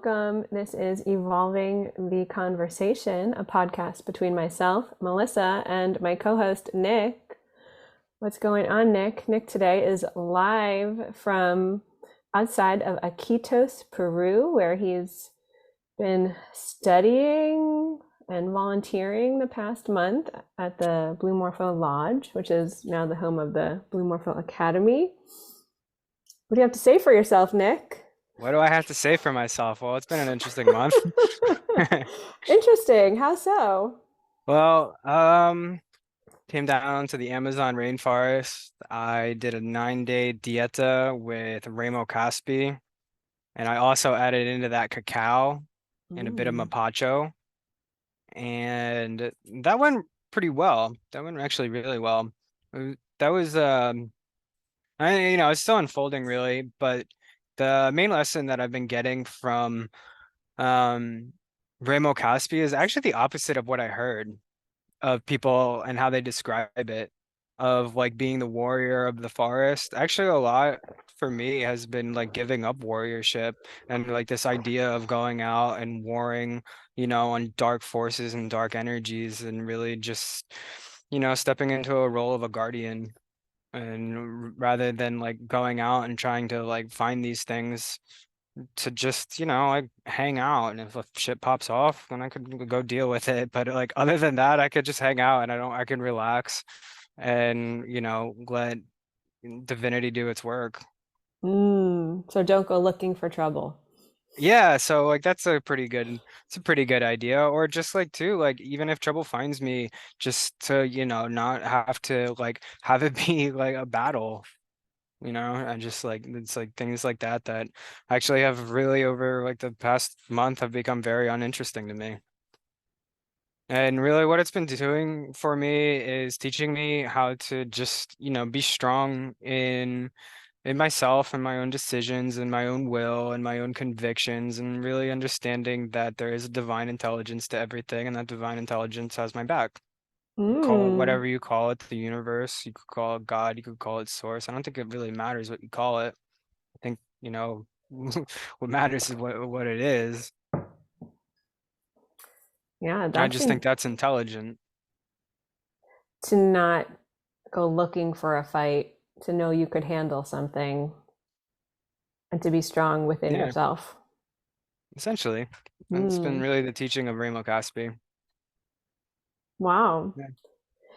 welcome. This is Evolving the Conversation, a podcast between myself, Melissa, and my co host, Nick. What's going on, Nick? Nick today is live from outside of Iquitos, Peru, where he's been studying and volunteering the past month at the Blue Morpho Lodge, which is now the home of the Blue Morpho Academy. What do you have to say for yourself, Nick? What do I have to say for myself? Well, it's been an interesting month. Interesting. How so? Well, came down to the Amazon rainforest. I did a 9-day dieta with Ramo Caspi, and I also added into that cacao and a bit of Mm. mapacho, and that went pretty well. That went actually really well. That was it's still unfolding really, but the main lesson that I've been getting from um Ramo Caspi is actually the opposite of what I heard of people and how they describe it, of like being the warrior of the forest. Actually, a lot for me has been like giving up warriorship and like this idea of going out and warring, on dark forces and dark energies and really just, stepping into a role of a guardian. And rather than like going out and trying to like find these things to just, like hang out. And if shit pops off, then I could go deal with it. But like other than that, I could just hang out and I can relax and, let divinity do its work. So don't go looking for trouble. Yeah, so like that's it's a pretty good idea. Or just like too, like even if trouble finds me, just to, not have to like have it be like a battle. And just like it's like things like that actually have really over like the past month have become very uninteresting to me. And really what it's been doing for me is teaching me how to just, be strong in myself and my own decisions and my own will and my own convictions, and really understanding that there is a divine intelligence to everything, and that divine intelligence has my back. Call it Mm. whatever you call it, the universe, you could call it God, you could call it source. I don't think it really matters what you call it. I think, what matters is what it is. Yeah, I that's just think that's intelligent. to not go looking for a fight, to know you could handle something, and to be strong within Yeah, yourself. essentially. That's been Mm. really the teaching of Ramo Caspi. Wow. Yeah.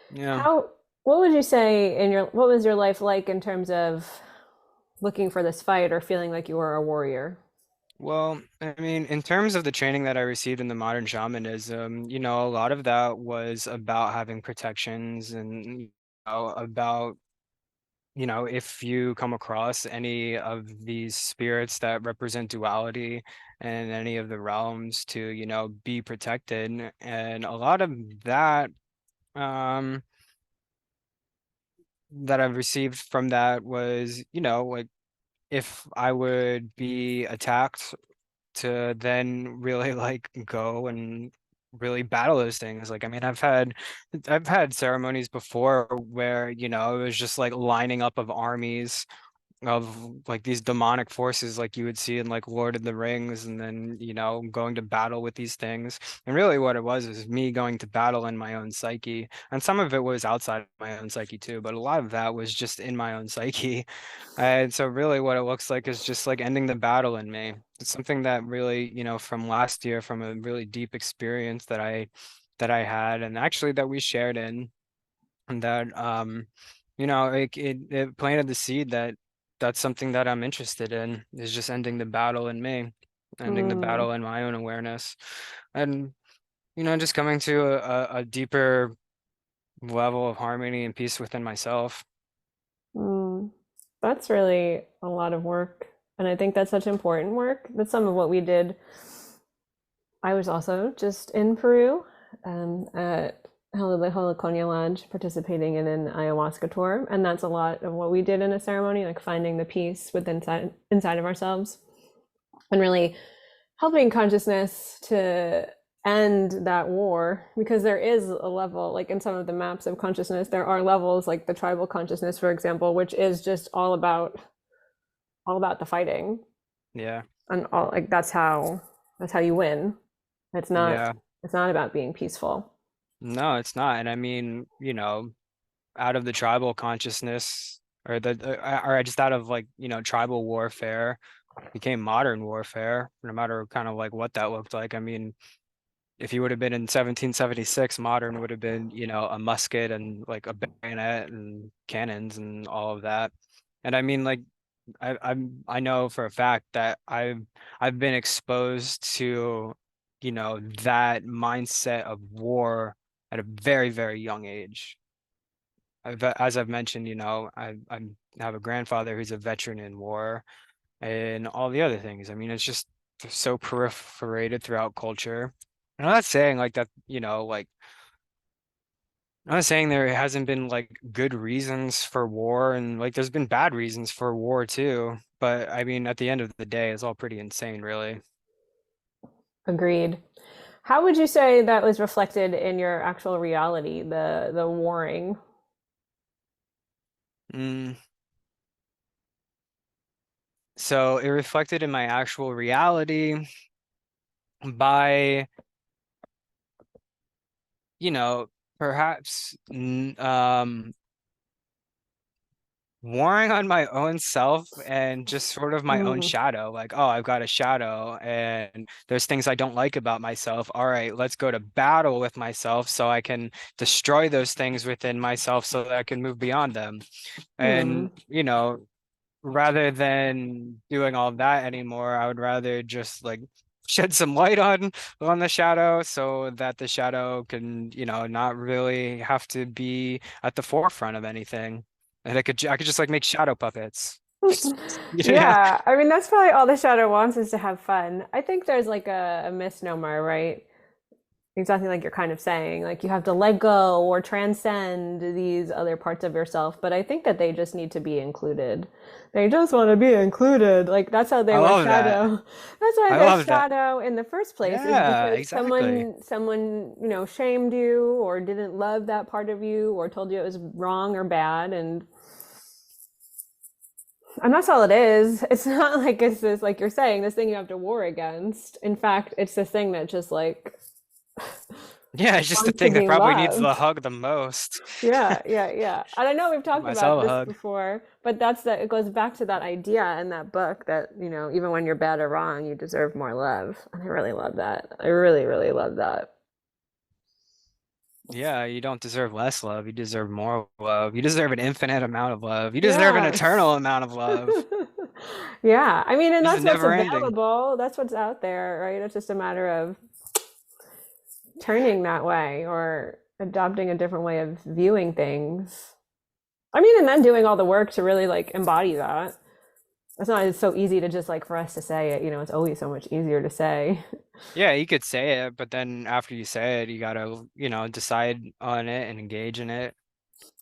Yeah. How, what would you say what was your life like in terms of looking for this fight or feeling like you were a warrior? Well, I mean, in terms of the training that I received in the modern shamanism, a lot of that was about having protections and about if you come across any of these spirits that represent duality and any of the realms to, be protected. And a lot of that um that I've received from that was, like if I would be attacked to then really like go and really battle those things. Like, I mean, I've had ceremonies before where, it was just like lining up of armies of like these demonic forces like you would see in like Lord of the Rings, and then going to battle with these things. And really what it was is me going to battle in my own psyche, and some of it was outside of my own psyche too, but a lot of that was just in my own psyche. And so really what it looks like is just like ending the battle in me. It's something that really, from last year, from a really deep experience that I had, and actually that we shared in, and that it planted the seed that that's something that I'm interested in, is just ending the battle in me, ending the Mm. battle in my own awareness, and just coming to a deeper level of harmony and peace within myself. Mm. That's really a lot of work. And I think that's such important work. That's some of what we did. I was also just in Peru at the Holoconia Lodge participating in an ayahuasca tour. And that's a lot of what we did in a ceremony, like finding the peace within inside of ourselves and really helping consciousness to end that war, because there is a level, like in some of the maps of consciousness there are levels, like the tribal consciousness for example, which is just all about the fighting, Yeah. and all, like that's how That's how you win. It's not Yeah. it's not about being peaceful. No, it's not. And I mean, out of the tribal consciousness or just out of like, tribal warfare became modern warfare, no matter kind of like what that looked like. I mean, if you would have been in 1776, modern would have been, a musket and like a bayonet and cannons and all of that. And I mean, like, I know for a fact that I've been exposed to, that mindset of war at a very, very young age. As I've mentioned, I have a grandfather who's a veteran in war and all the other things. I mean, it's just so proliferated throughout culture. I'm not saying like that, like I'm not saying there hasn't been like good reasons for war and like there's been bad reasons for war too. But I mean, at the end of the day, it's all pretty insane, really. Agreed. How would you say that was reflected in your actual reality, the warring? Mm. So it reflected in my actual reality by, you know, perhaps warring on my own self and just sort of my own Mm, shadow. Like, oh, I've got a shadow and there's things I don't like about myself. All right, let's go to battle with myself so I can destroy those things within myself so that I can move beyond them. mm. And, rather than doing all that anymore, I would rather just like shed some light on the shadow so that the shadow can, not really have to be at the forefront of anything. And I could just like make shadow puppets. Yeah. Yeah, I mean that's probably all the shadow wants is to have fun. I think there's like a misnomer, right? Exactly like you're kind of saying, like you have to let go or transcend these other parts of yourself, but I think that they just need to be included. They just want to be included. Like that's how they I were love that. shadow. That's why I they're love that. shadow in the first place is Yeah, because exactly. someone shamed you or didn't love that part of you or told you it was wrong or bad and that's all it is. It's not like it's this like you're saying this thing you have to war against. In fact, it's this thing that just like Yeah, it's just the wants to thing that be probably needs the loved. hug the most. Yeah, yeah, yeah. And I know we've Give talked about myself a this hug. before, but that's that it goes back to that idea in that book that, even when you're bad or wrong, you deserve more love. And I really love that. I really, really love that. Yeah, you don't deserve less love. You deserve more love. You deserve an infinite amount of love. You deserve an Yes. eternal amount of love. Yeah. I mean, and This is that's what's never ending. available. That's what's out there, right? It's just a matter of turning that way or adopting a different way of viewing things. I mean, and then doing all the work to really like embody that. It's not it's so easy to just like for us to say it, it's always so much easier to say. Yeah, you could say it, but then after you say it, you gotta, decide on it and engage in it.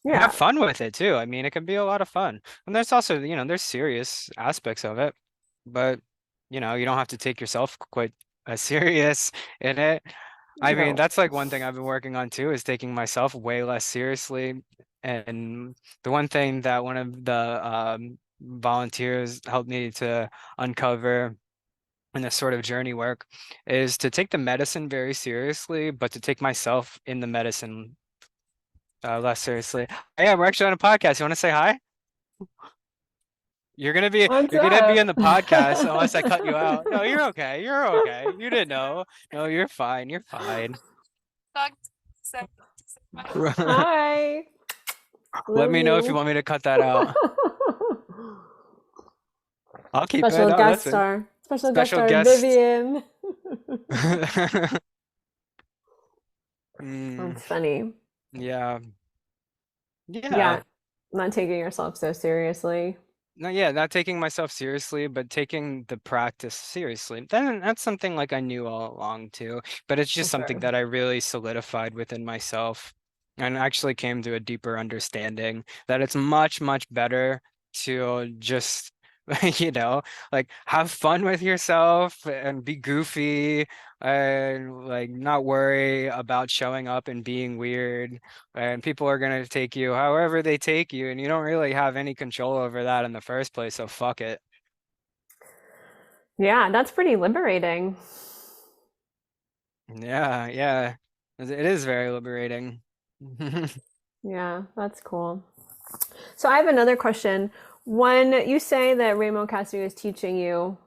Have Yeah. fun with it too. I mean, it can be a lot of fun. And there's also, there's serious aspects of it, but you don't have to take yourself quite as serious in it. I mean, No. that's like one thing I've been working on too, is taking myself way less seriously. And the one thing that one of the volunteers helped me to uncover in this sort of journey work is to take the medicine very seriously, but to take myself in the medicine less seriously. Yeah, we're actually on a podcast. You want to say hi? You're gonna be What's you're gonna be in up? the podcast unless I cut you out. No, you're okay. You're okay. You didn't know. No, you're fine. You're fine. Hi. Let Love me know if you you. want me to cut that out. I'll keep it. Special No, guest that's it. star. Special guest Special star guest. Vivian. Mm, That's funny. yeah. Yeah. Yeah, not taking yourself so seriously. No, yeah, not taking myself seriously, but taking the practice seriously. Then that's something like I knew all along too, but it's For just something sure. that I really solidified within myself and actually came to a deeper understanding that it's much, much better to just, you know, like have fun with yourself and be goofy and like not worry about showing up and being weird and people are going to take you however they take you, and you don't really have any control over that in the first place, so fuck it. Yeah, that's pretty liberating. Yeah, yeah. It is very liberating. Yeah, that's cool. So I have another question. When you say that Raymond Cassidy is teaching you,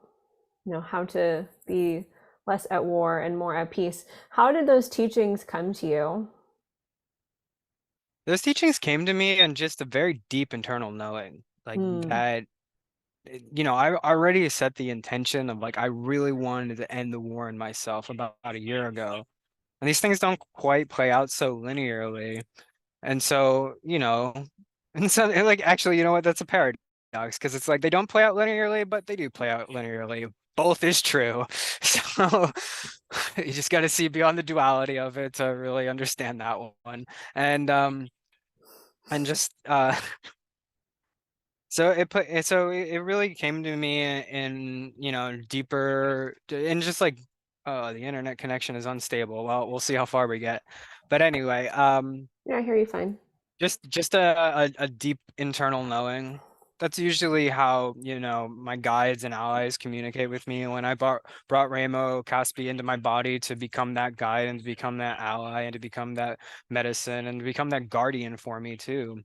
how to be less at war and more at peace, how did those teachings come to you? Those teachings came to me in just a very deep internal knowing, like Hmm. that, I already set the intention of like I really wanted to end the war in myself about a year ago. And these things don't quite play out so linearly. And so, and so like actually, you know what? That's a paradox because it's like they don't play out linearly, but they do play out linearly. Both is true. So you just got to see beyond the duality of it to really understand that one. And and just so it really came to me in, deeper and just like the internet connection is unstable. Well, we'll see how far we get. But anyway, Yeah, I hear you fine. just a deep internal knowing. That's usually how, my guides and allies communicate with me. When I brought Ramo Caspi into my body to become that guide and to become that ally and to become that medicine and to become that guardian for me too,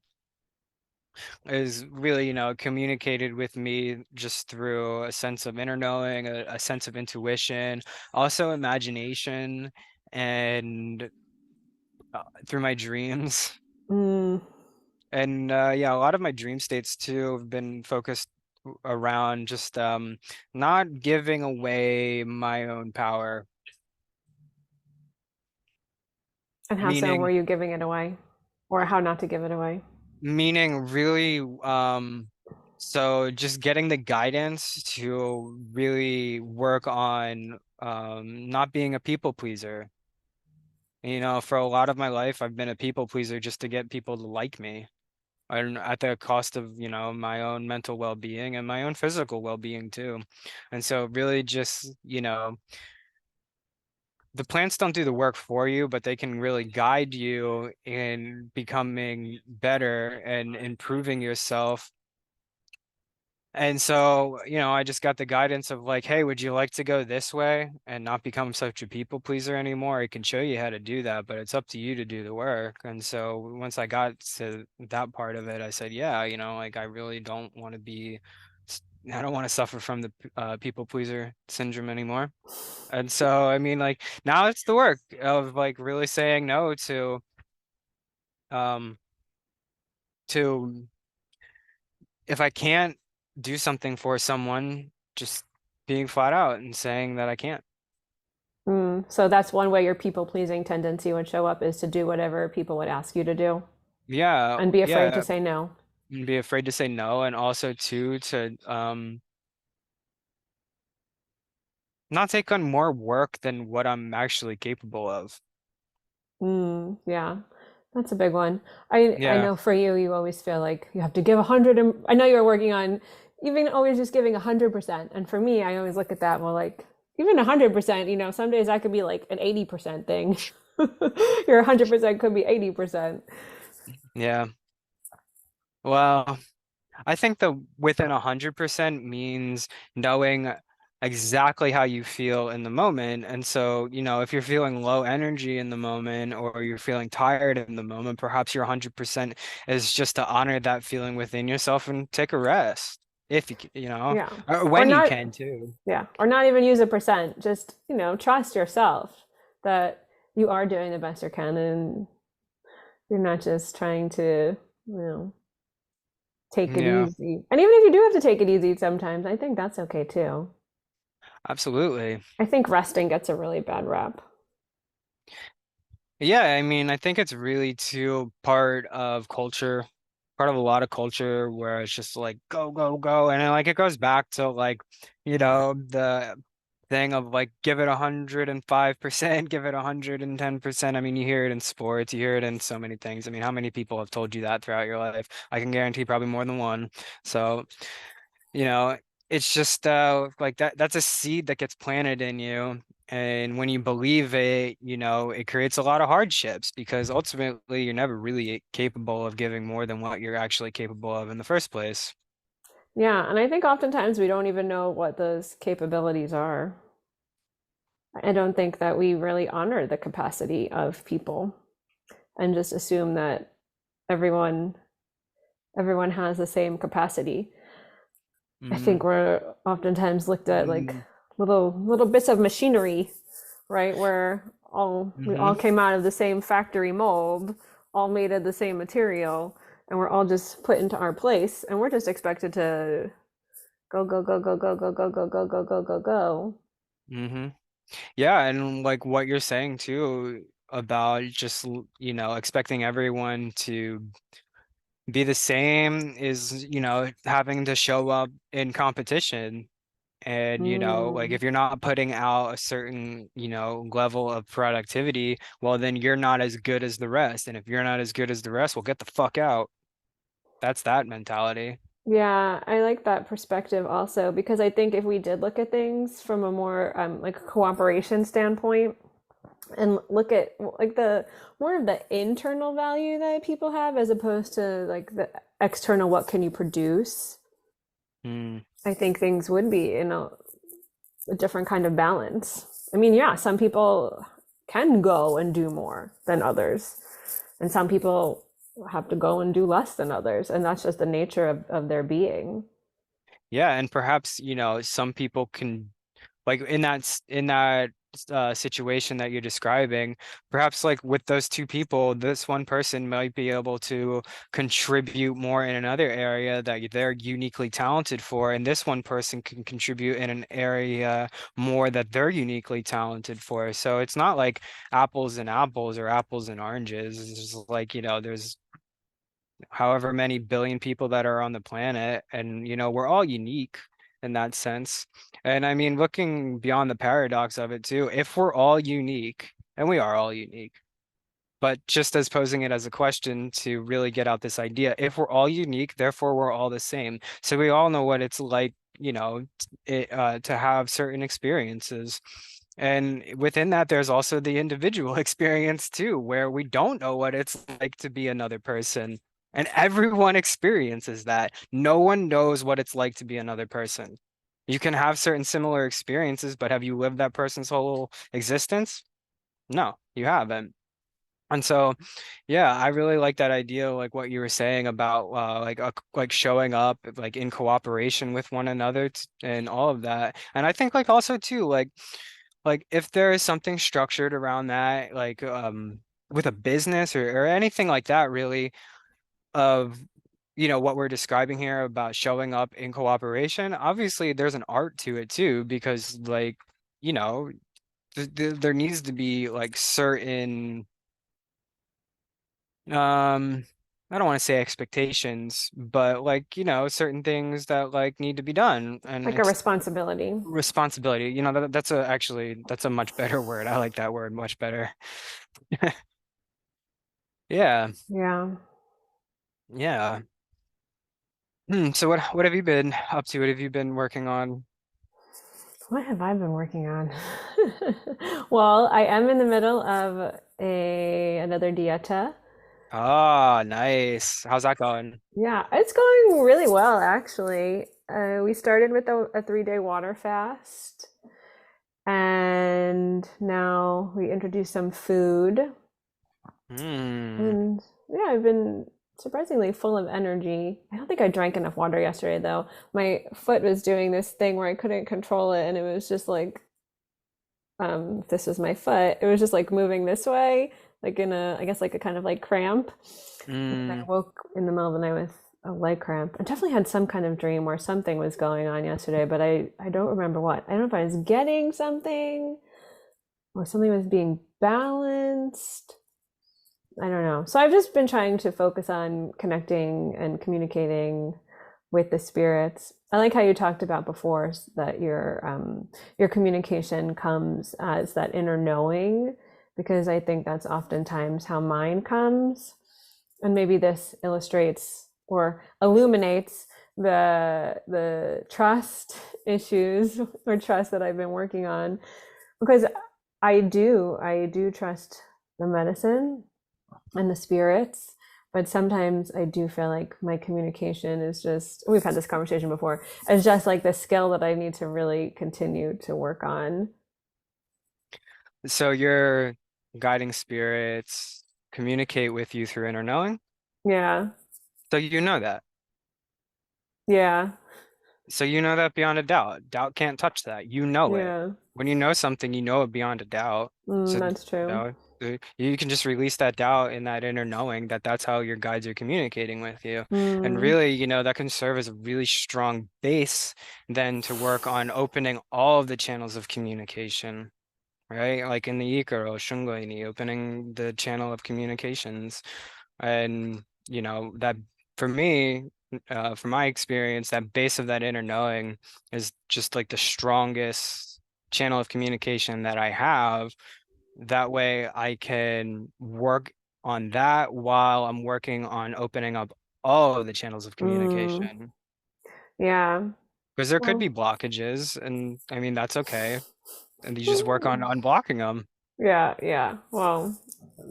is really, communicated with me just through a sense of inner knowing, a sense of intuition, also imagination, and through my dreams. Mm. And yeah, a lot of my dream states too have been focused around just not giving away my own power, And how so were meaning you giving it away? Or how not to give it away? meaning really so just getting the guidance to really work on not being a people pleaser. For a lot of my life, I've been a people pleaser just to get people to like me. And at the cost of, my own mental well-being and my own physical well-being too. And so really just, the plants don't do the work for you, but they can really guide you in becoming better and improving yourself. And so, I just got the guidance of like, hey, would you like to go this way and not become such a people pleaser anymore? I can show you how to do that, but it's up to you to do the work. And so once I got to that part of it, I said, yeah, like I really don't want to I don't want to suffer from the people pleaser syndrome anymore. And so, I mean, like now it's the work of like really saying no um, to if I can't do something for someone, just being flat out and saying that I can't. Mm. So that's one way your people pleasing tendency would show up is to do whatever people would ask you to do Yeah, and be afraid to yeah, say no. and be afraid to say no, and also too to not take on more work than what I'm actually capable of. Mm, yeah, that's a big one. I Yeah, know for you, you always feel like you have to give 100. And I know you're working on even always just giving 100%. And for me, I always look at that, well, like even 100%, some days I could be like an 80% thing. Your 100% could be 80%. yeah. Well, I think the within 100% means knowing exactly how you feel in the moment. And so, if you're feeling low energy in the moment or you're feeling tired in the moment, perhaps your 100% is just to honor that feeling within yourself and take a rest if Yeah. or Or when you not, can too. yeah, or not even use a percent. Just, trust yourself that you are doing the best you can and you're not just trying to, you know, take it Yeah, easy. And even if you do have to take it easy sometimes, I think that's okay too. absolutely. I think resting gets a really bad rap. Yeah, I mean, I think it's really too part of culture, part of a lot of culture where it's just like go, go, go. And then like it goes back to like, the thing of like give it 105%, give it 110%. I mean, you hear it in sports, you hear it in so many things. I mean, how many people have told you that throughout your life? I can guarantee probably more than one. So you know, it's just like that's a seed that gets planted in you. And when you believe it, it creates a lot of hardships because ultimately you're never really capable of giving more than what you're actually capable of in the first place. Yeah, and I think oftentimes we don't even know what those capabilities are. I don't think that we really honor the capacity of people and just assume that everyone everyone has the same capacity. I think Mm-hmm. we're oftentimes looked at like Mm-hmm. little bits of machinery, right? Where all we Mm-hmm. all came out of the same factory mold, all made of the same material, and we're all just put into our place, and we're just expected to go go go go go go go go go go go go go. Mm-hmm. Yeah, and like what you're saying too about just, expecting everyone to be the same is, having to show up in competition. And, like Mm. if you're not putting out a certain, level of productivity, well, then you're not as good as the rest. And if you're not as good as the rest, well, get the fuck out. That's that mentality. Yeah, I like that perspective also because I think if we did look at things from a more like cooperation standpoint, and look at like the more of the internal value that people have as opposed to like the external what can you produce. Mm, I think things would be in a different kind of balance. I mean, yeah, some people can go and do more than others, and some people have to go and do less than others, and that's just the nature of their being. yeah, and perhaps, some people can, like in that situation that you're describing, perhaps like with those two people, this one person might be able to contribute more in another area that they're uniquely talented for, and this one person can contribute in an area more that they're uniquely talented for. So it's not like apples and apples or apples and oranges. It's just like, there's however many billion people that are on the planet, and we're all unique in that sense. And I mean, looking beyond the paradox of it too, if we're all unique, and we are all unique, but just as posing it as a question to really get out this idea, if we're all unique, therefore we're all the same. So we all know what it's like, to have certain experiences. And within that, there's also the individual experience too, where we don't know what it's like to be another person. And everyone experiences that. No one knows what it's like to be another person. You can have certain similar experiences, but have you lived that person's whole existence? No, you haven't. And so, yeah, I really like that idea, like what you were saying about like showing up like in cooperation with one another and all of that. And I think like also too, like if there is something structured around that, like with a business or anything like that, really, of what we're describing here about showing up in cooperation, obviously there's an art to it too, because like, you know, there needs to be like certain um I don't want to say expectations, but like, certain things that like need to be done, and Like a it's responsibility. responsibility. That's a much better word. I like that word much better. Yeah. Yeah. Yeah. So what have you been up to? What have you been working on? What have I been working on? Well, I am in the middle of a another dieta. Ah, nice. How's that going? Yeah, it's going really well actually. We started with a 3-day water fast, and now we introduced some food. Hmm. And yeah, I've been surprisingly full of energy. I don't think I drank enough water yesterday though. My foot was doing this thing where I couldn't control it, and it was just like this is my foot. It was just like moving this way, like in a, I guess like a kind of like cramp. And then Hmm. I woke in the middle of the night with a leg cramp. I definitely had some kind of dream where something was going on yesterday, but I don't remember what. I don't know if I was getting something or something was being balanced. I don't know. So I've just been trying to focus on connecting and communicating with the spirits. I like how you talked about before that your communication comes as that inner knowing, because I think that's oftentimes how mine comes. And maybe this illustrates or illuminates the trust issues or trust that I've been working on, because I do trust the medicine and the spirits, but sometimes I do feel like my communication is just, we've had this conversation before, it's just like the skill that I need to really continue to work on. So your guiding spirits communicate with you through inner knowing. Yeah. So you know that. Yeah. So you know that beyond a doubt. Doubt can't touch that. You know it. Yeah. When you know something, you know it beyond a doubt. So, That's true. you can just release that doubt in that inner knowing that that's how your guides are communicating with you. And Mm, really, that can serve as a really strong base then to work on opening all of the channels of communication, right? Like in the Ikaro, Shungoini, opening the channel of communications. And, that for me, from my experience, that base of that inner knowing is just like the strongest channel of communication that I have. That way I can work on that while I'm working on opening up all of the channels of mm, communication. yeah. Because there could Well, be blockages, and I mean, that's okay. And you just work on unblocking them. yeah, yeah. Well,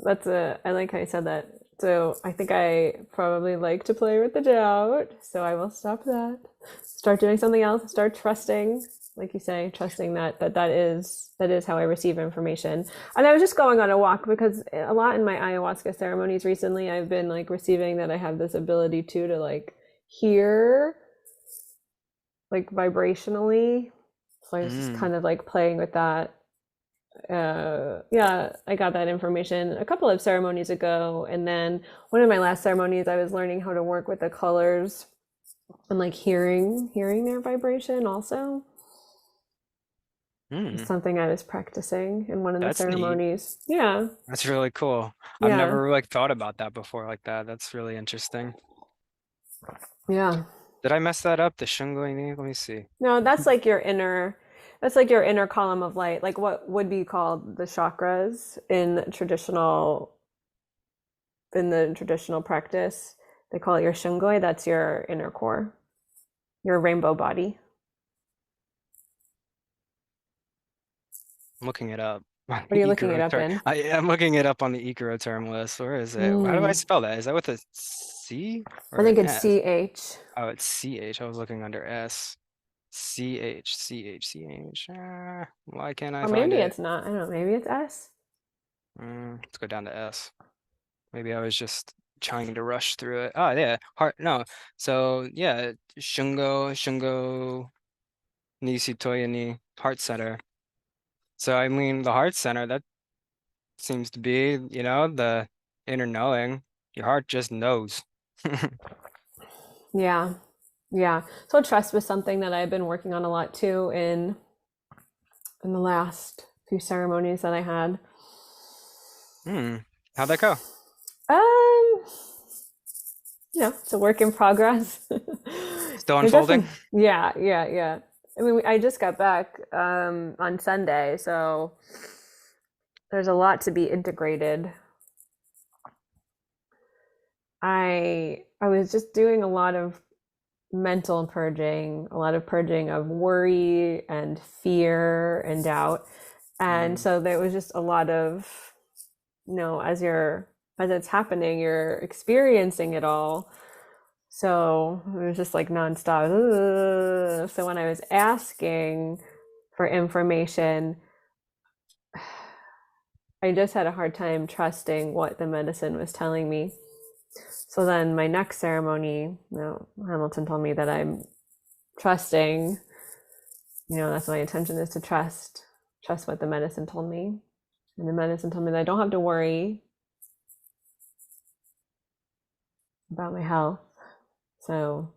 I like how you said that. So I think I probably like to play with the doubt. So I will stop that. Start doing something else. Start trusting, like you say, trusting that is how I receive information. And I was just going on a walk because a lot in my ayahuasca ceremonies recently, I've been like receiving that I have this ability to like hear like vibrationally. So I was just Mm, kind of like playing with that. Yeah, I got that information a couple of ceremonies ago, and then one of my last ceremonies, I was learning how to work with the colors and like hearing their vibration. Also, it's mm, something I was practicing in one of the that's neat. ceremonies. Yeah, That's really cool. I've yeah, never like thought about that before like that. That's really interesting. yeah. Did I mess that up? The Shungoini? Let me see. No, that's like your inner. That's like your inner column of light, like what would be called the chakras in the traditional practice. They call it your shungoi. That's your inner core, your rainbow body. I'm looking it up on What are the you looking it Ikaro up term. in? I'm looking it up on the Ikaro term list. Where is it? How do I Mm, spell that? Is that with a C I or think an it's S? CH. Oh, it's CH. I was looking under S. CH, CH, CH. Why can't I Or find maybe it? it's not. I don't know. Maybe it's S. Let's go down to S. Maybe I was just trying to rush through it. Oh, yeah. Heart, no. So, yeah, Shungo, Nisitoya ni, Heart Center. So, I mean, the Heart Center, that seems to be, the inner knowing. Your heart just knows. Yeah. Yeah. So trust was something that I've been working on a lot too in the last few ceremonies that I had. Hmm. How'd that go? Um, it's a work in progress. Still It unfolding? definitely, yeah, yeah, yeah. I mean, I just got back on Sunday, so there's a lot to be integrated. I was just doing a lot of mental purging, a lot of purging of worry and fear and doubt. And Hmm. so there was just a lot of, as it's happening, you're experiencing it all. So it was just like nonstop. "Ugh." So when I was asking for information, I just had a hard time trusting what the medicine was telling me. So then my next ceremony, Hamilton told me that I'm trusting, that's my intention is to trust what the medicine told me. And the medicine told me that I don't have to worry about my health. So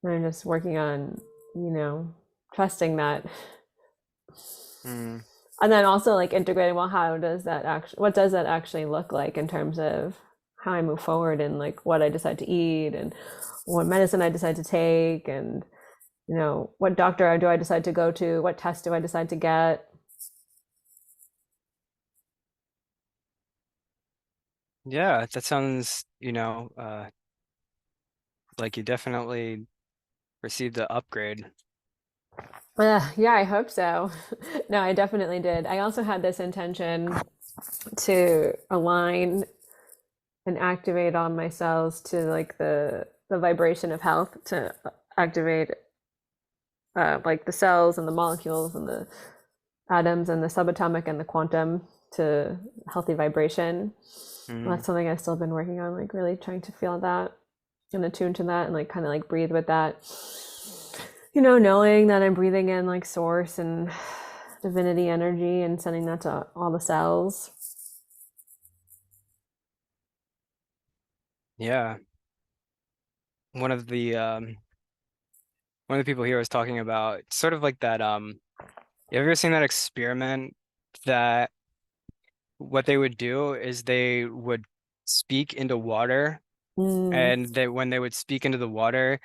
I'm just working on, trusting that. Hmm. And then also like integrating, well, what does that actually look like in terms of how I move forward and like what I decide to eat and what medicine I decide to take and, what doctor do I decide to go to? What test do I decide to get? Yeah, that sounds, like you definitely received the upgrade. Yeah, I hope so. No, I definitely did. I also had this intention to align and activate on my cells to like the vibration of health to activate like the cells and the molecules and the atoms and the subatomic and the quantum to healthy vibration. Well, Mm, that's something I've still been working on, like really trying to feel that and attune to that and like kind of like breathe with that. Knowing that I'm breathing in like source and divinity energy and sending that to all the cells. yeah. One of the one of the people here was talking about sort of like that you ever seen that experiment that what they would do is they would speak into water, Mm, and they when they would speak into the water,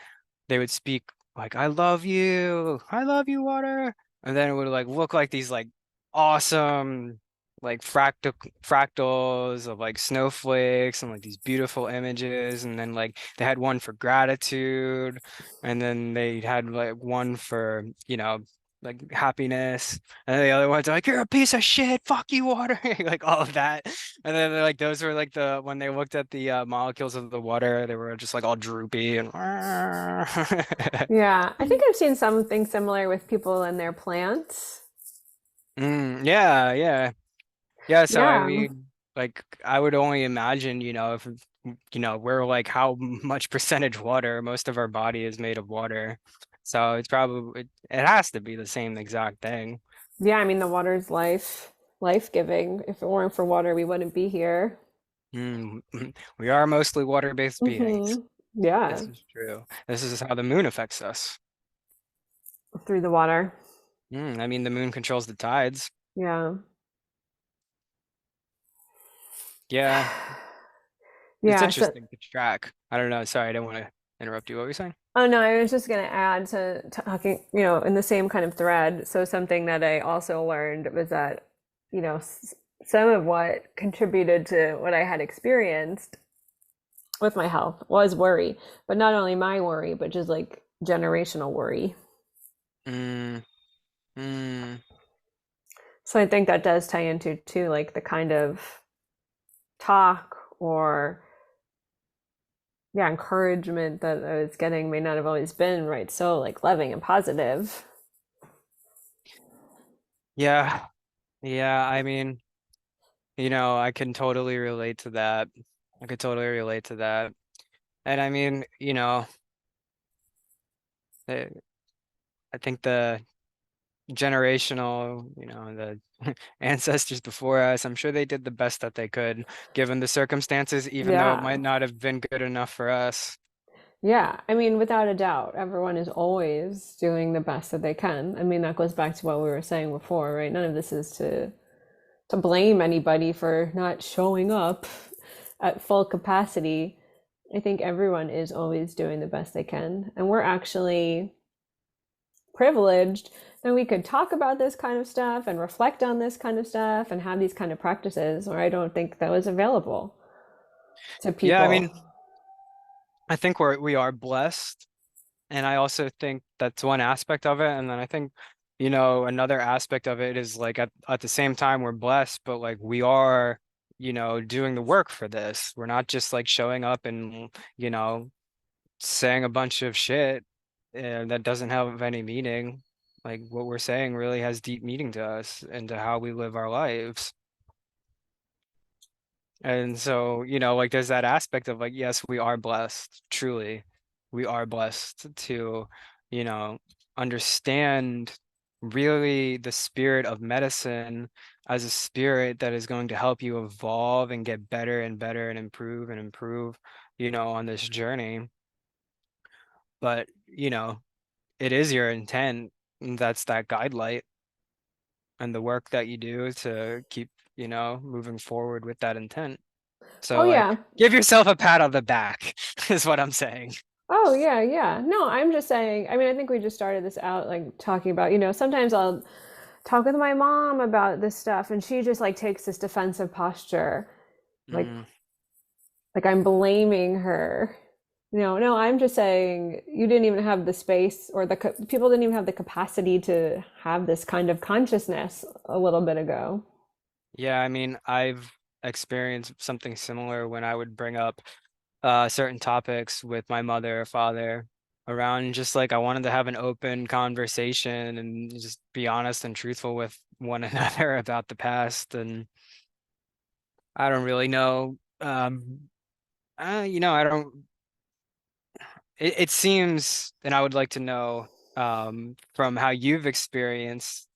they would speak like, I love you, water. And then it would like look like these like awesome like fractals of like snowflakes and like these beautiful images. And then like they had one for gratitude, and then they had like one for, like happiness. And then the other ones are like, you're a piece of shit, fuck you, water, like all of that. And then they're like those were like the when they looked at the molecules of the water, they were just like all droopy and yeah, I think I've seen something similar with people and their plants. Yeah, yeah. Yeah, so I Yeah, mean, like I would only imagine, if we're like how much percentage water, most of our body is made of water. So it's probably it has to be the same exact thing. yeah. I mean, the water's life giving. If it weren't for water, we wouldn't be here. Mm, we are mostly water-based beings. Yeah, This is true. This is how the moon affects us. through the water. I mean, the moon controls the tides. Yeah, Yeah, it's yeah. So, interesting to track. I don't know. Sorry, I didn't want to interrupt you. What were you saying? oh no, I was just gonna add to talking, in the same kind of thread. So something that I also learned was that, some of what contributed to what I had experienced with my health was worry, but not only my worry, but just like generational worry. Mm, mm. So I think that does tie into too, like the kind of talk or yeah, encouragement that I was getting may not have always been right. So like loving and positive. Yeah, yeah. I mean, I can totally relate to that. I could totally relate to that. And I mean, eh, I think the generational, the ancestors before us, I'm sure they did the best that they could given the circumstances, even though it Yeah. might not have been good enough for us. Yeah. I mean, without a doubt, everyone is always doing the best that they can. I mean, that goes back to what we were saying before, right? None of this is to blame anybody for not showing up at full capacity. I think everyone is always doing the best they can. And we're actually privileged that we could talk about this kind of stuff and reflect on this kind of stuff and have these kind of practices where I don't think that was available to Yeah, I people. mean, I think we are blessed. And I also think that's one aspect of it. And then I think, another aspect of it is like at the same time we're blessed, but like we are, doing the work for this. We're not just like showing up and, saying a bunch of shit that doesn't have any meaning. Like what we're saying really has deep meaning to us and to how we live our lives. And so, like there's that aspect of like, yes, we are blessed, truly. We are blessed to, you know, understand really the spirit of medicine as a spirit that is going to help you evolve and get better and better and improve, on this journey. But, it is your intent, and that's that guide light and the work that you do to keep, moving forward with that intent. Oh So yeah. like give yourself a pat on the back is what I'm saying. Oh yeah, yeah. No, I'm just saying, I mean, I think we just started this out like talking about, sometimes I'll talk with my mom about this stuff and she just like takes this defensive posture. Like Mm, like I'm blaming her. No, I'm just saying you didn't even have the space or people didn't even have the capacity to have this kind of consciousness a little bit ago. yeah, I mean, I've experienced something similar when I would bring up certain topics with my mother or father. around just like I wanted to have an open conversation and just be honest and truthful with one another about the past. And I don't really know. I don't. It seems, and I would like to know from how you've experienced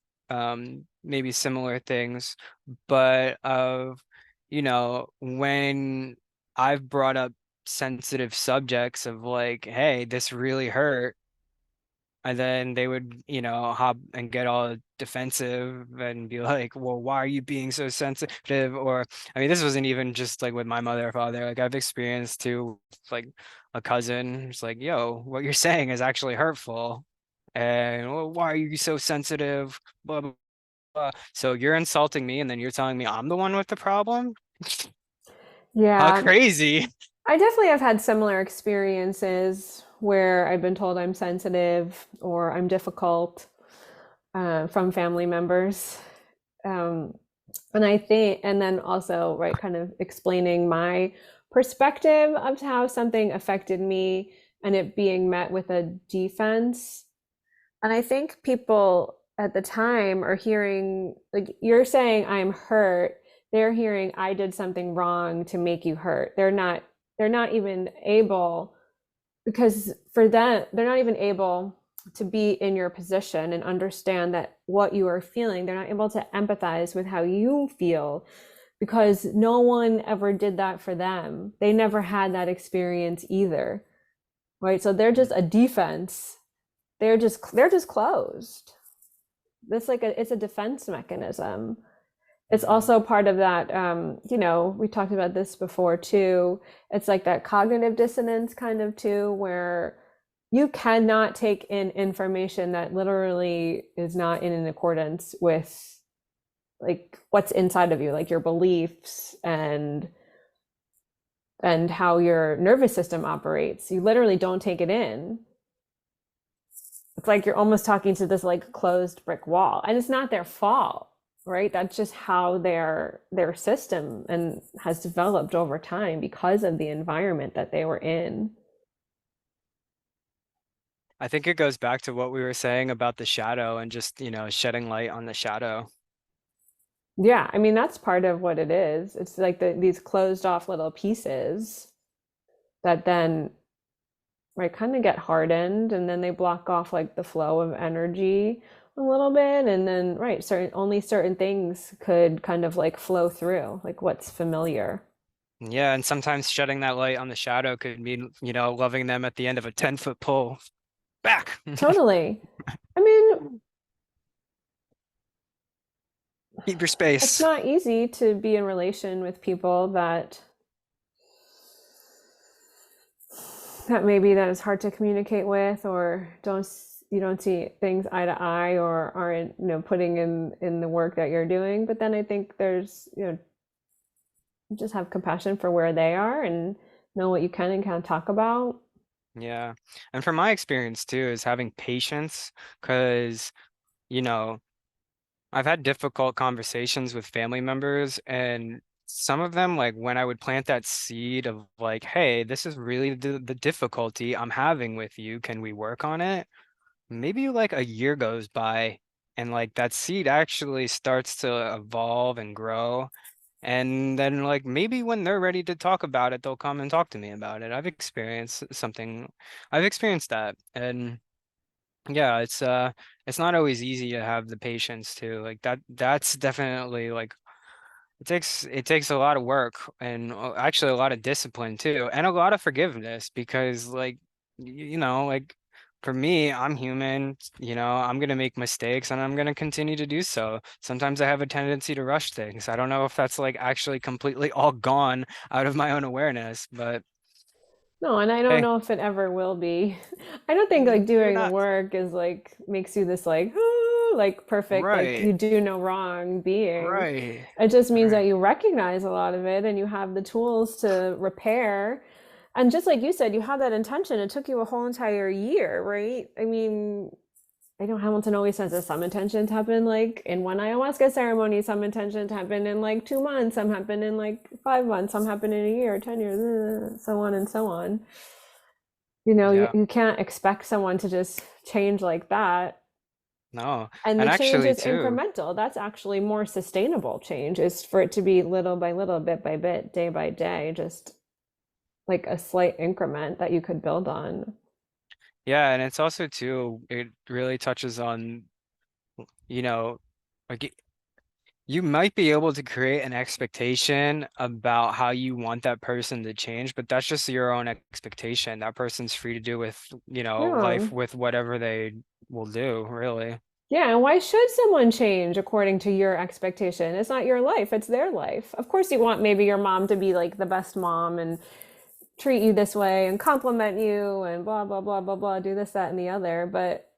maybe similar things, but when I've brought up sensitive subjects of like, hey, this really hurt. And then they would, hop and get all defensive and be like, well, why are you being so sensitive? Or, I mean, this wasn't even just like with my mother or father. Like, I've experienced too, like a cousin who's like, yo, what you're saying is actually hurtful. And, well, why are you so sensitive? Blah, blah, blah. So you're insulting me, and then you're telling me I'm the one with the problem? How Yeah, crazy. I definitely have had similar experiences where I've been told I'm sensitive or I'm difficult from family members. Um, and I think, and then also, right, kind of explaining my perspective of how something affected me and it being met with a defense. And I think people at the time are hearing, like, you're saying I'm hurt. They're hearing I did something wrong to make you hurt. They're not even able, because for them, they're not even able to be in your position and understand that what you are feeling. They're not able to empathize with how you feel because no one ever did that for them. They never had that experience either. Right? So they're just a defense. They're just closed. It's a defense mechanism. It's Mhm. also part of that, we talked about this before too. It's like that cognitive dissonance kind of too, where you cannot take in information that literally is not in accordance with like what's inside of you, like your beliefs and how your nervous system operates. You literally don't take it in. It's like you're almost talking to this like closed brick wall, and it's not their fault, right? That's just how their system and has developed over time because of the environment that they were in. I think it goes back to what we were saying about the shadow and just, shedding light on the shadow. Yeah, I mean that's part of what it is. It's like these closed off little pieces that then, right, kind of get hardened, and then they block off like the flow of energy a little bit, and then right, certain things could kind of like flow through, like what's familiar. Yeah, and sometimes shedding that light on the shadow could mean, loving them at the end of a 10-foot pole. Back. Totally. I mean, Keep your it's space. not easy to be in relation with people that maybe that is hard to communicate with, or you don't see things eye to eye, or aren't putting in the work that you're doing. But then I think there's just have compassion for where they are and know what you can and can't talk about. Yeah. And from my experience too, is having patience because, you know, I've had difficult conversations with family members, and some of them, like when I would plant that seed of like, hey, this is really the difficulty I'm having with you. Can we work on it? Maybe like a year goes by and like that seed actually starts to evolve and grow. And then like maybe when they're ready to talk about it, they'll come and talk to me about it. I've experienced that. And yeah, it's not always easy to have the patience to like that's definitely like it takes a lot of work and actually a lot of discipline too, and a lot of forgiveness because like like for me, I'm human, I'm gonna make mistakes and I'm gonna continue to do so. Sometimes I have a tendency to rush things. I don't know if that's like actually completely all gone out of my own awareness, but No, and I don't hey, know if it ever will be. I don't think like maybe doing the not. work is like makes you this like like perfect, like Right, you do no wrong being. right, It just means that right. you recognize a lot of it and you have the tools to repair. And just like you said, you have that intention. It took you a whole entire year, right? I mean, I know Hamilton always says that some intentions happen like in one ayahuasca ceremony, some intentions happen in like 2 months, some happen in like 5 months, some happen in a year, 10 years, so on and so on. You know, Yeah. you can't expect someone to just change like that. No. And the And change actually is too, incremental. That's actually more sustainable change, is for it to be little by little, bit by bit, day by day, just like a slight increment that you could build on. yeah, and it's also too, it really touches on, you know, like you might be able to create an expectation about how you want that person to change, but that's just your own expectation. That person's free to do with, Yeah. life with whatever they will do, really. Yeah, and why should someone change according to your expectation? It's not your life, it's their life. Of course, you want maybe your mom to be like the best mom and treat you this way and compliment you and blah, blah, blah, blah, blah, do this, that, and the other. But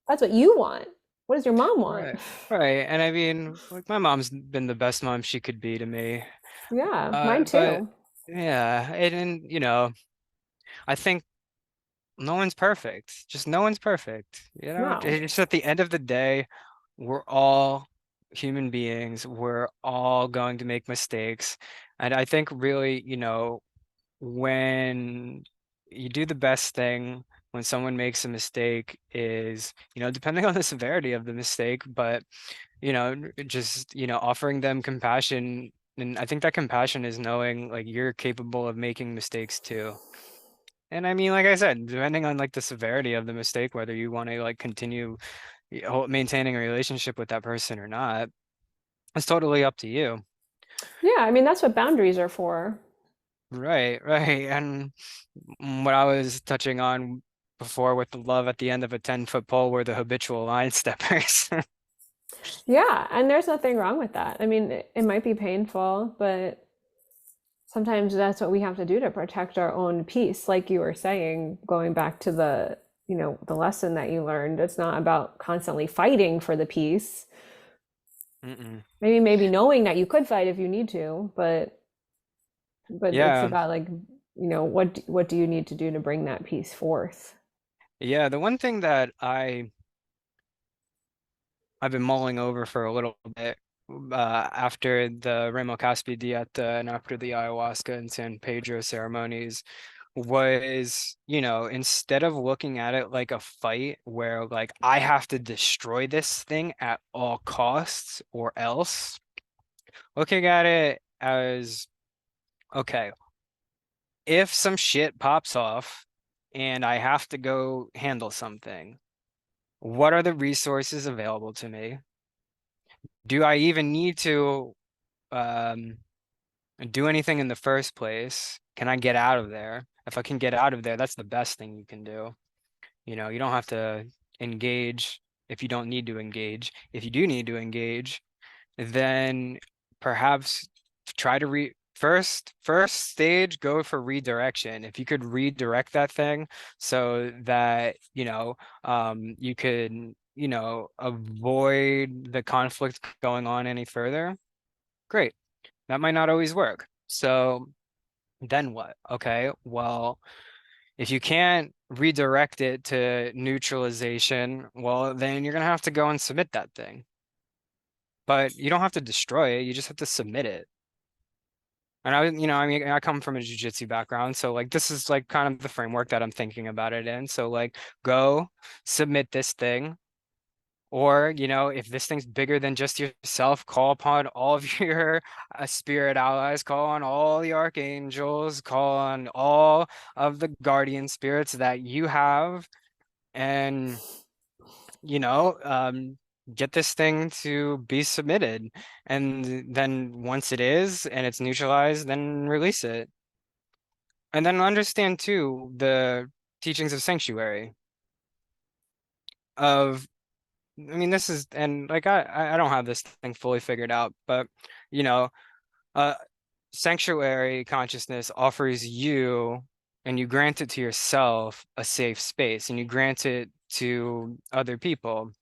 that's what you want. What does your mom want? Right. Right. And I mean, like my mom's been the best mom she could be to me. Yeah, mine But too. yeah, and I think no one's perfect. Just no one's perfect. No. It's just at the end of the day, we're all human beings. We're all going to make mistakes. And I think really, when you do the best thing when someone makes a mistake is, depending on the severity of the mistake, but, just, offering them compassion. And I think that compassion is knowing like you're capable of making mistakes too. And I mean, like I said, depending on like the severity of the mistake, whether you want to like continue maintaining a relationship with that person or not, it's totally up to you. Yeah, I mean, that's what boundaries are for. Right, right. And what I was touching on before with the love at the end of a 10-foot pole were the habitual line steppers. Yeah, and there's nothing wrong with that. I mean, it might be painful, but sometimes that's what we have to do to protect our own peace. Like you were saying, going back to the lesson that you learned, it's not about constantly fighting for the peace. Mm-mm. Maybe knowing that you could fight if you need to, but it's Yeah, about like, what do you need to do to bring that peace forth? yeah. The one thing that I've been mulling over for a little bit after the Remo Caspi Dieta and after the ayahuasca and San Pedro ceremonies was, instead of looking at it like a fight where like I have to destroy this thing at all costs or else, looking at it as, okay, if some shit pops off and I have to go handle something, what are the resources available to me? Do I even need to um, do anything in the first place? Can I get out of there? If I can get out of there, that's the best thing you can do. You don't have to engage if you don't need to engage. If you do need to engage, then perhaps try to first stage, go for redirection. If you could redirect that thing so that, you could, avoid the conflict going on any further, great. That might not always work. So then what? Okay, well, if you can't redirect it to neutralization, well, then you're gonna have to go and submit that thing. But you don't have to destroy it, you just have to submit it. And I mean, I come from a jujitsu background, so like this is like kind of the framework that I'm thinking about it in. So like go submit this thing. Or, if this thing's bigger than just yourself, call upon all of your spirit allies, call on all the archangels, call on all of the guardian spirits that you have, and, you know, um, get this thing to be submitted. And then once it is and it's neutralized, then release it. And then understand too the teachings of sanctuary of I mean, this is, and like I don't have this thing fully figured out, but you know, uh, sanctuary consciousness offers you, and you grant it to yourself, a safe space, and you grant it to other people.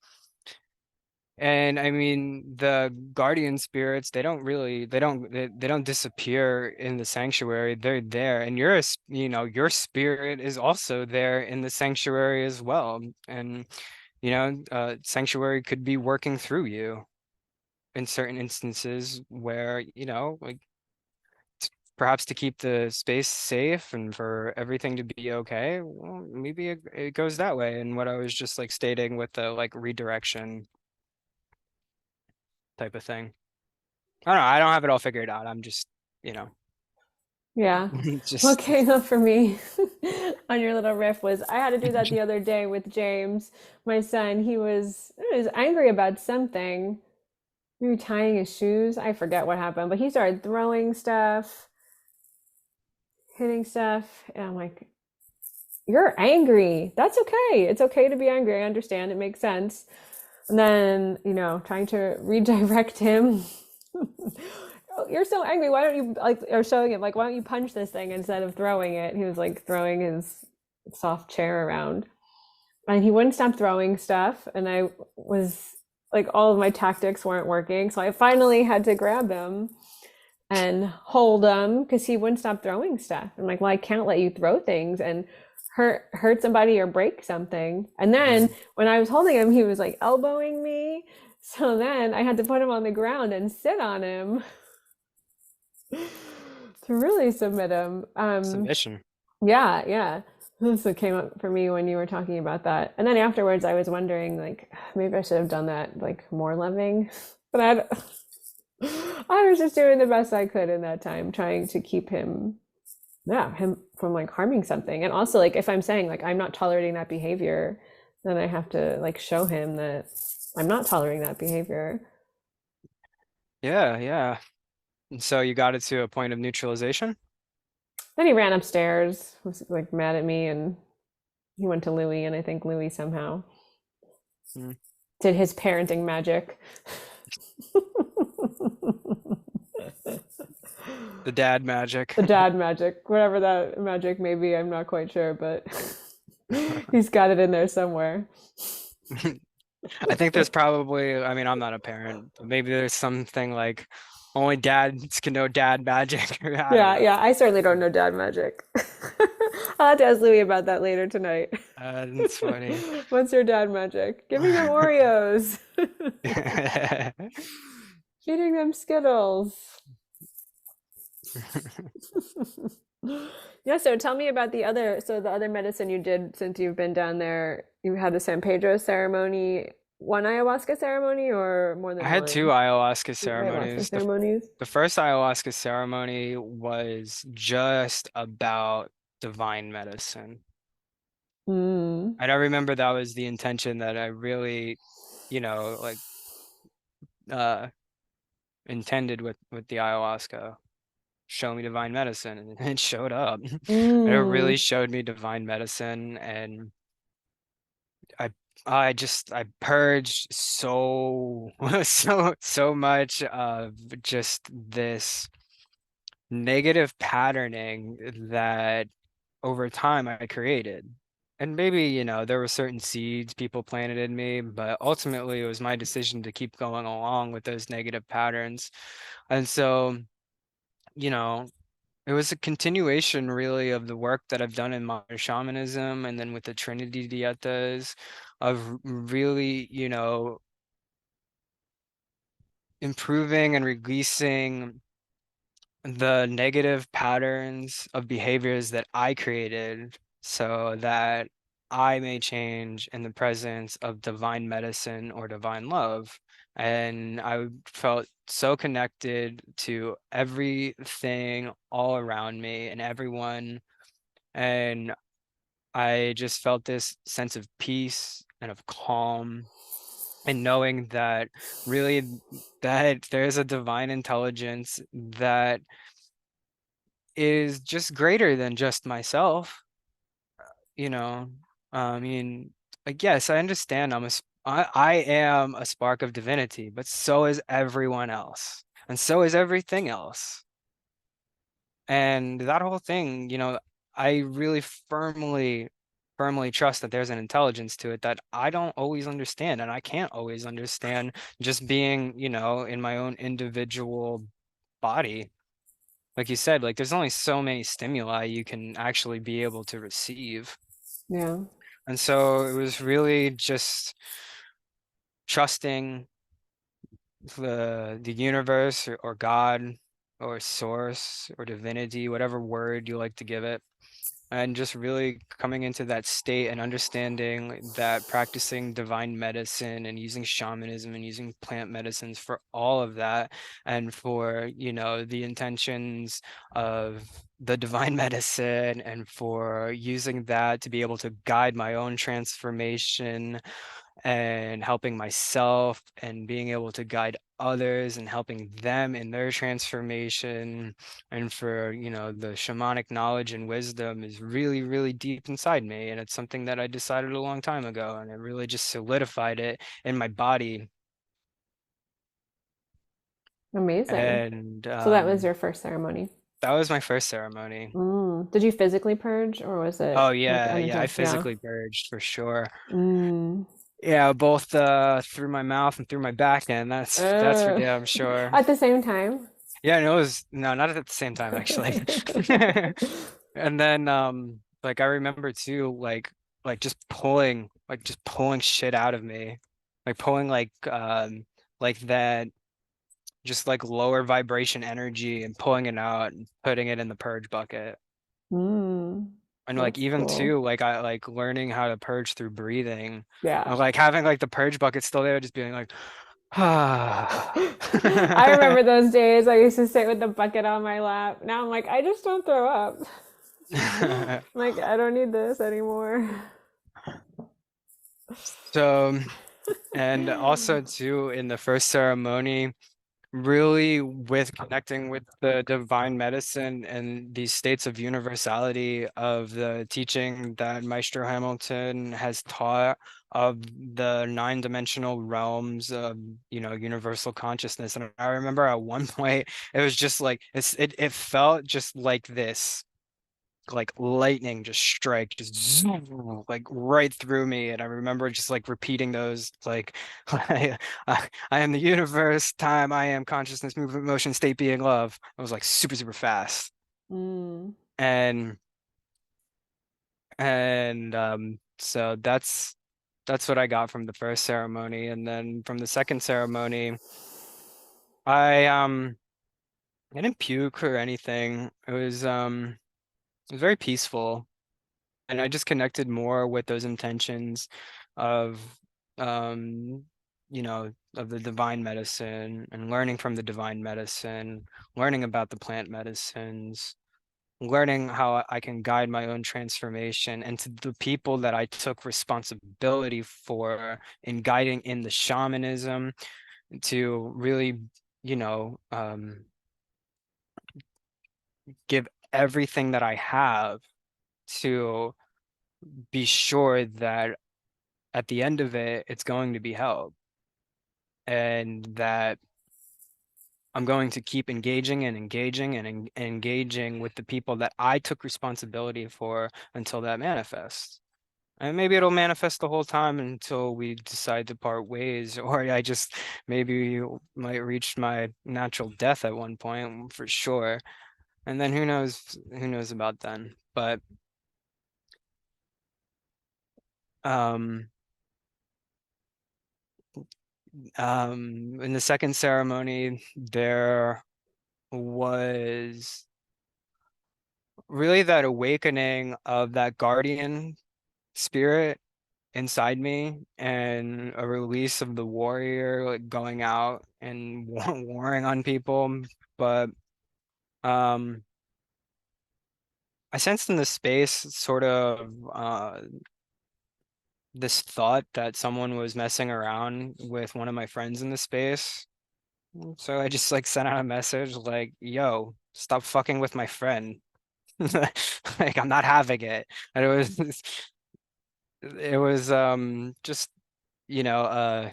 And I mean, the guardian spirits, they don't disappear in the sanctuary. They're there, and your spirit is also there in the sanctuary as well. And sanctuary could be working through you in certain instances where, like perhaps to keep the space safe and for everything to be okay, well, maybe it goes that way. And what I was just like stating with the like redirection type of thing. I don't know. I don't have it all figured out. I'm just, you know, Yeah. What just came up for me on your little riff was I had to do that the other day with James, my son. He was angry about something. Maybe tying his shoes. I forget what happened, but he started throwing stuff, hitting stuff, and I'm like, "You're angry. That's okay. It's okay to be angry. I understand. It makes sense." And then, trying to redirect him. "Oh, you're so angry. Why don't you like?" Or showing him like, "Why don't you punch this thing instead of throwing it?" He was like throwing his soft chair around, and he wouldn't stop throwing stuff. And I was like, all of my tactics weren't working, so I finally had to grab him and hold him because he wouldn't stop throwing stuff. I'm like, well, I can't let you throw things and hurt somebody or break something. And then Mm. when I was holding him, he was like elbowing me. So then I had to put him on the ground and sit on him to really submit him. Submission. Yeah, yeah. This what came up for me when you were talking about that. And then afterwards, I was wondering, like, maybe I should have done that, like, more loving. But I was just doing the best I could in that time, trying to keep him, yeah, him from like harming something. And also, like, if I'm saying like I'm not tolerating that behavior, then I have to like show him that I'm not tolerating that behavior. Yeah, yeah. And so you got it to a point of neutralization? Then he ran upstairs, was like mad at me, and he went to Louis, and I think Louis somehow Mm. did his parenting magic. The dad magic. The dad magic, whatever that magic may be, I'm not quite sure, but he's got it in there somewhere. I think there's probably, I mean, I'm not a parent, but maybe there's something like only dads can know dad magic. I don't Yeah, know. yeah, I certainly don't know dad magic. I'll have to ask Louis about that later tonight. That's funny. What's your dad magic? Giving them Oreos, feeding them Skittles. Yeah, so tell me about the other medicine you did since you've been down there. You had the San Pedro ceremony, one ayahuasca ceremony, or more I than had two one? ayahuasca Two ayahuasca ceremonies. ceremonies. The first ayahuasca ceremony was just about divine medicine. Mm. And I remember that was the intention that I really, like uh intended with the ayahuasca. Show me divine medicine, and it showed up. It really Mm. showed me divine medicine, and I I purged so so much of just this negative patterning that over time I created. And maybe, there were certain seeds people planted in me, but ultimately it was my decision to keep going along with those negative patterns. And so, you know, it was a continuation really of the work that I've done in modern shamanism and then with the Trinity dietas of really, improving and releasing the negative patterns of behaviors that I created so that I may change in the presence of divine medicine or divine love. And I felt so connected to everything all around me and everyone. And I just felt this sense of peace and of calm and knowing that really that there's a divine intelligence that is just greater than just myself, you know. I mean, like yes, I understand I am a spark of divinity, but so is everyone else. And so is everything else. And that whole thing, I really firmly trust that there's an intelligence to it that I don't always understand and I can't always understand just being, in my own individual body. Like you said, like there's only so many stimuli you can actually be able to receive. Yeah. And so it was really just trusting the universe or God or source or divinity, whatever word you like to give it. And just really coming into that state and understanding that practicing divine medicine and using shamanism and using plant medicines for all of that, and for, the intentions of the divine medicine, and for using that to be able to guide my own transformation and helping myself and being able to guide others and helping them in their transformation, and for, the shamanic knowledge and wisdom is really, really deep inside me, and it's something that I decided a long time ago, and it really just solidified it in my body. Amazing. And So that was your first ceremony. that was my first ceremony. Did you physically purge or was Oh it like yeah, yeah, I energetic? Yeah. physically purged for sure. Mm. Yeah, both through my mouth and through my back end. That's for Uh, damn sure. at the same time? Yeah, no, it was no, not at the same time actually. And then like I remember too, just pulling shit out of me. Like pulling like that, just like lower vibration energy, and pulling it out and putting it in the purge bucket. Mm. And like That's even cool. too, like I like learning how to purge through breathing. Yeah. Or like having like the purge bucket still there, just being like, ah. I remember those days. I used to sit with the bucket on my lap. Now I'm like, I just don't throw up. Like, I don't need this anymore. So, and also too, in the first ceremony, really with connecting with the divine medicine and these states of universality of the teaching that Maestro Hamilton has taught, of the nine-dimensional realms of, universal consciousness. And I remember at one point it was just like it felt just like this, like lightning just strike, just zoom, like right through me. And I remember just like repeating those, like, I am the universe, time, I am consciousness, movement, motion, state, being, love. I was like super, super fast. Mm. And so that's what I got from the first ceremony. And then from the second ceremony, I I didn't puke or anything. It was very peaceful. And I just connected more with those intentions of um of the divine medicine, and learning from the divine medicine, learning about the plant medicines, learning how I can guide my own transformation, and to the people that I took responsibility for in guiding in the shamanism, to really, you know um give everything that I have to be sure that at the end of it, it's going to be held, and that I'm going to keep engaging and engaging and engaging with the people that I took responsibility for until that manifests. And maybe it'll manifest the whole time until we decide to part ways, or I just maybe might reach my natural death at one point for sure. And then who knows about then. But um in the second ceremony, there was really that awakening of that guardian spirit inside me, and a release of the warrior, like going out and warring on people. But um I sensed in the space sort of this thought that someone was messing around with one of my friends in the space. So I just like sent out a message like, yo, stop fucking with my friend. Like I'm not having it. And it was just, you know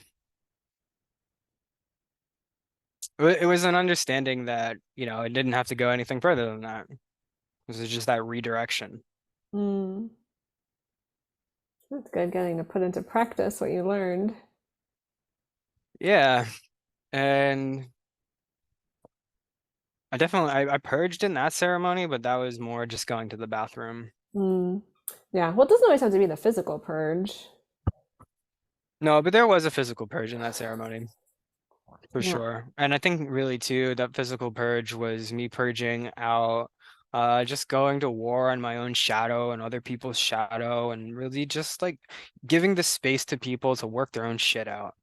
it was an understanding that, it didn't have to go anything further than that. It was just that redirection. Mm. That's good getting to put into practice what you learned. Yeah. And I purged in that ceremony, but that was more just going to the bathroom. Mm. Yeah. Well, it doesn't always have to be the physical purge. No, but there was a physical purge in that ceremony. For Yeah. sure. And I think really too, that physical purge was me purging out, just going to war on my own shadow and other people's shadow, and really just like giving the space to people to work their own shit out.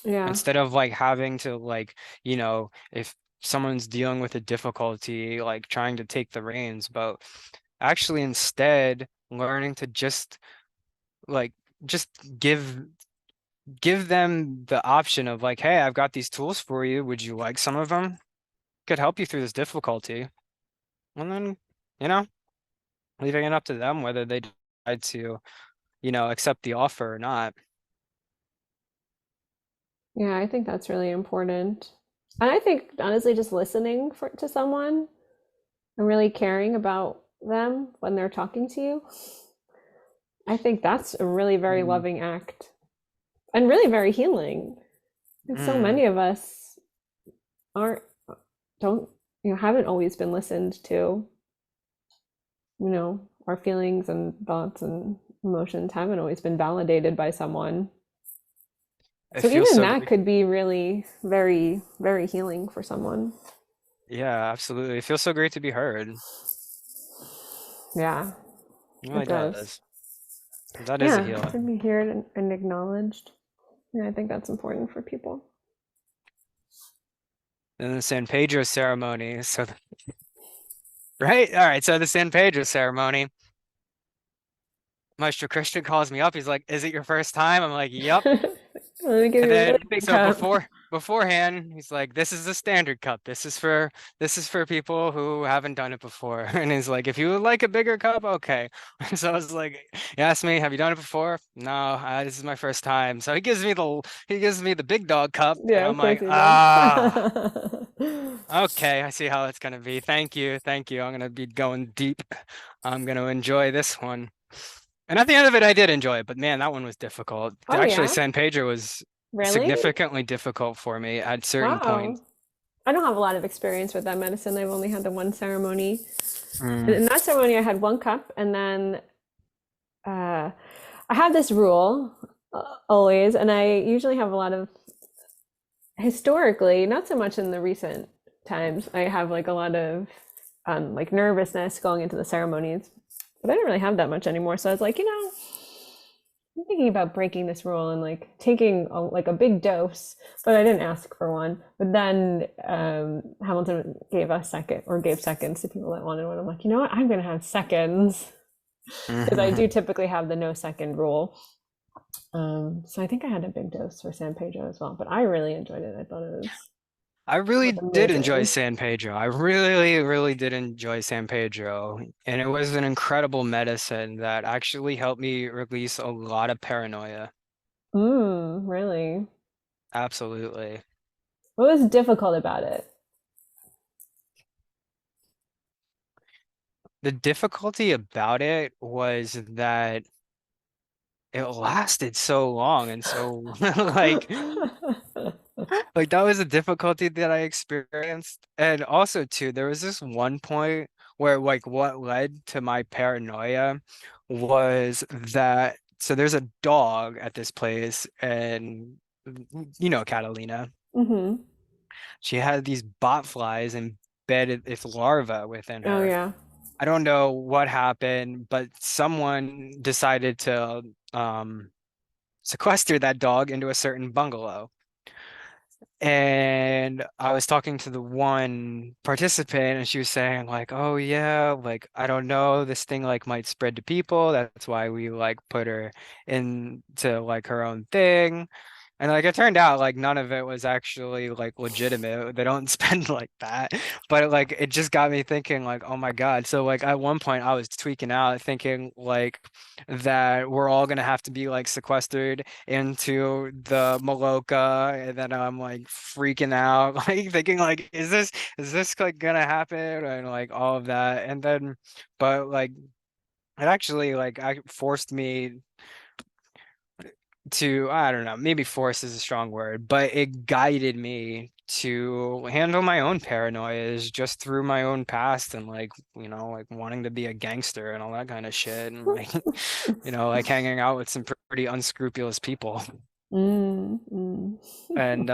Yeah. Instead of like having to like, if someone's dealing with a difficulty, like trying to take the reins, but actually instead learning to like just give give them the option of like, hey, I've got these tools for you. Would you like some of them? Could help you through this difficulty. And then, you know, leaving it up to them whether they decide to, accept the offer or not. Yeah, I think that's really important. And I think honestly, just listening to someone and really caring about them when they're talking to you, I think that's a really very Mm, loving act and really very healing. And so mm. many of us aren't, don't, haven't always been listened to. Our feelings and thoughts and emotions haven't always been validated by someone. It So feels even so that great. could be really very, very healing for someone. Yeah, absolutely. It feels so great to be heard. It Yeah, really it does. does. That is a Yeah, to healing. be heard and acknowledged. Yeah, I think that's important for people. And the San Pedro ceremony. So, right? All right. So the San Pedro ceremony, Maestro Christian calls me up. He's like, "Is it your first time?" I'm like, "Yep." Let me give And you a really then big so cup. beforehand, he's like, "This is the standard cup. This is for people who haven't done it before." And he's like, "If you would like a bigger cup, okay." So I was like, he asked me, "Have you done it before?" "No, this is my first time." So he gives me the big dog cup, and Yeah, I'm of course like, he does. "Ah, okay, I see how it's gonna be. Thank you, thank you. I'm gonna be going deep. I'm gonna enjoy this one." And at the end of it, I did enjoy it, but man, that one was difficult. Oh Actually, yeah? San Pedro was Really? significantly difficult for me at certain Wow. points. I don't have a lot of experience with that medicine. I've only had the one ceremony. And Mm, in that ceremony, I had one cup, and then uh, I have this rule always, and I usually have a lot of historically, not so much in the recent times. I have like a lot of like nervousness going into the ceremonies, but I don't really have that much anymore. So I was like, I'm thinking about breaking this rule and like taking like a big dose, but I didn't ask for one. But then Hamilton gave seconds to people that wanted one. I'm like, you know what? I'm gonna have seconds because I mhm. do typically have the no second rule. So I think I had a big dose for San Pedro as well, but I really enjoyed it. I thought I it was really did enjoy amazing. San Pedro. I really, really did enjoy San Pedro. And it was an incredible medicine that actually helped me release a lot of paranoia. Really? Absolutely. What was difficult about it? The difficulty about it was that it lasted so long and so like that was a difficulty that I experienced. And also too, there was this one point where like what led to my paranoia was that so there's a dog at this place and Catalina. hmm She had these bot flies embedded its larva within Oh her. yeah. I don't know what happened, but someone decided to sequester that dog into a certain bungalow. And I was talking to the one participant and she was saying like, "Oh yeah, like I don't know, this thing like might spread to people. That's why we like put her into like her own thing." And like it turned out like none of it was actually like legitimate. They don't spend like that. But like it just got me thinking like, oh my God. So like at one point I was tweaking out thinking like that we're all gonna have to be like sequestered into the Maloka, and then I'm like freaking out, like thinking like, is this like gonna happen? And like all of that. And then but like it actually like I forced me to, I don't know, maybe force is a strong word, but it guided me to handle my own paranoias just through my own past and like, like wanting to be a gangster and all that kind of shit and like, like hanging out with some pretty unscrupulous people. Mm, mm. And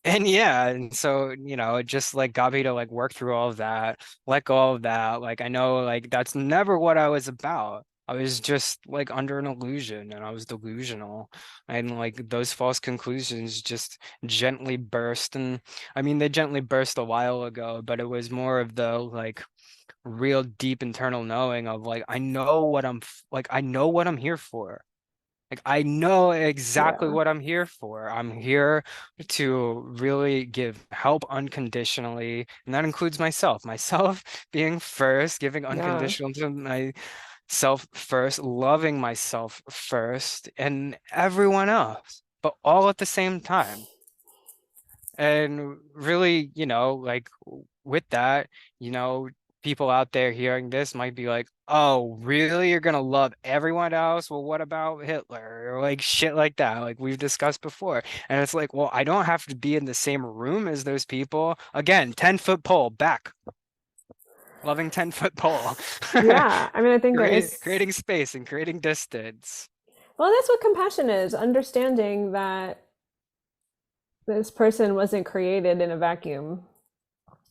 And yeah, and so, it just like got me to like work through all of that, let go of that. Like I know like that's never what I was about. I was just like under an illusion and I was delusional. And like those false conclusions just gently burst. And I mean, they gently burst a while ago, but it was more of the like real deep internal knowing of like I know what I'm here for. Like I know exactly Yeah. what I'm here for. I'm here to really give help unconditionally, and that includes myself. Myself being first, giving Yeah. unconditional to myself first, loving myself first, and everyone else, but all at the same time. And really, like with that, people out there hearing this might be like, oh, really? You're gonna love everyone else? Well, what about Hitler? Or like shit like that, like we've discussed before. And it's like, well, I don't have to be in the same room as those people. Again, 10-foot pole, back, loving 10-foot pole. Yeah. I mean, I think that is, Creating space and creating distance. well, that's what compassion is, understanding that this person wasn't created in a vacuum.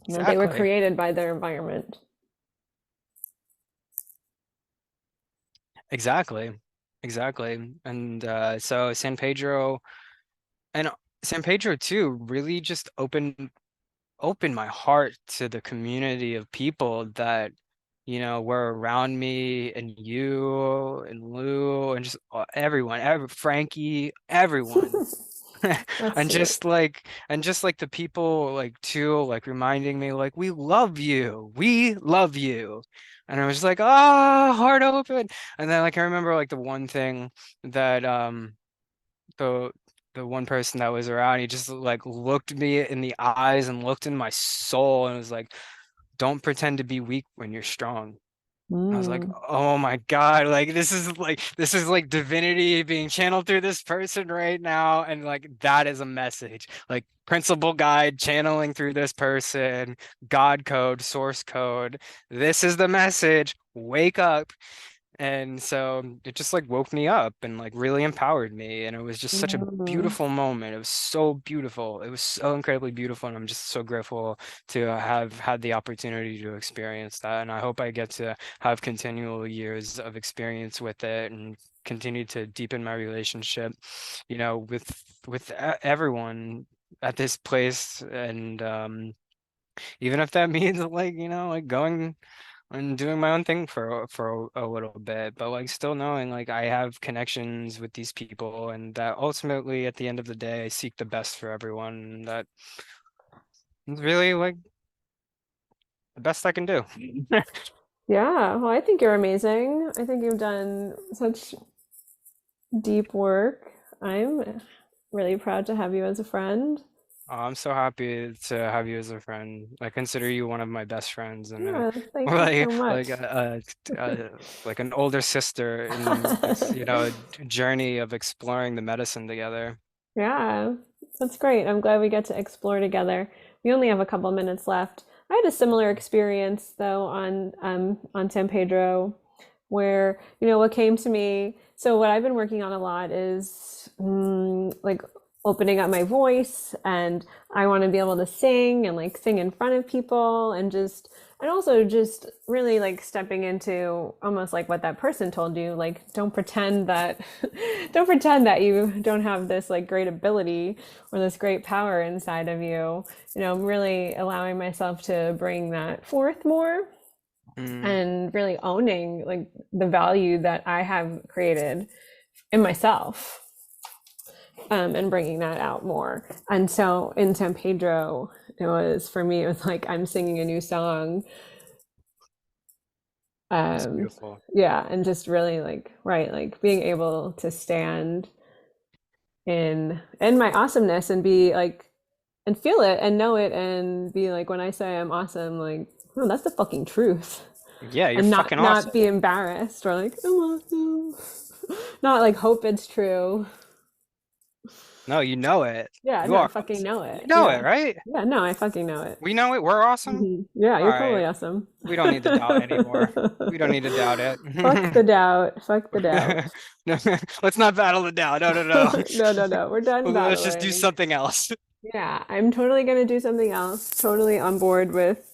You know, they were Exactly. created by their environment. Exactly. Exactly. And so And San Pedro too really just opened my heart to the community of people that, were around me and you and Lou and just Frankie, everyone. That's And sweet. just like the people like too, like reminding me like we love you. We love you. And I was like, ah, heart open. And then like I remember like the one thing that the the one person that was around, he just like looked me in the eyes and looked in my soul and was like, "Don't pretend to be weak when you're strong." I was like, Mm. "Oh my God, like this is like divinity being channeled through this person right now." And like that is a message. Like principal guide channeling through this person, God code, source code. This is the message. Wake up. And so it just like woke me up and like really empowered me. And it was just such a Mm. beautiful moment. It was so beautiful. It was so incredibly beautiful. And I'm just so grateful to have had the opportunity to experience that. And I hope I get to have continual years of experience with it and continue to deepen my relationship, with everyone at this place. And even if that means like, like going and doing my own thing for a little bit, but like still knowing like I have connections with these people and that ultimately at the end of the day I seek the best for everyone. And that is really like the best I can do. Yeah, well, I think you're amazing. I think you've done such deep work. I'm really proud to have you as a friend. I'm so happy to have you as a friend. I consider you one of my best friends and Yeah, thank you so like much. like like an older sister in this, journey of exploring the medicine together. Yeah, that's great. I'm glad we get to explore together. We only have a couple minutes left. I had a similar experience though on San Pedro, where what came to me. So what I've been working on a lot is like opening up my voice, and I want to be able to sing and like sing in front of people, and also just really like stepping into almost like what that person told you, like don't pretend that don't pretend that you don't have this like great ability or this great power inside of you. Really allowing myself to bring that forth more Mm, and really owning like the value that I have created in myself, and bringing that out more. And so in San Pedro, it was for me, it was like I'm singing a new song. it's Um, beautiful. yeah, and just really like, right, like being able to stand in my awesomeness and be like, and feel it and know it and be like, when I say I'm awesome, like, oh, that's the fucking truth. Yeah, you're And fucking not be awesome. embarrassed or like, I'm awesome. Not like hope it's true. No, you know it. Yeah, You no, I are fucking awesome. know You it. know it, Yeah. right? Yeah, no, I fucking know it. We know it. We're awesome. Yeah, All you're right. totally awesome. We don't need to doubt anymore. We don't need to doubt it. Fuck the doubt. Fuck the doubt. No, let's not battle the doubt. No, no, no. No, no, no. We're done Let's just do battling. something else. Yeah, I'm totally gonna do something else. Totally on board with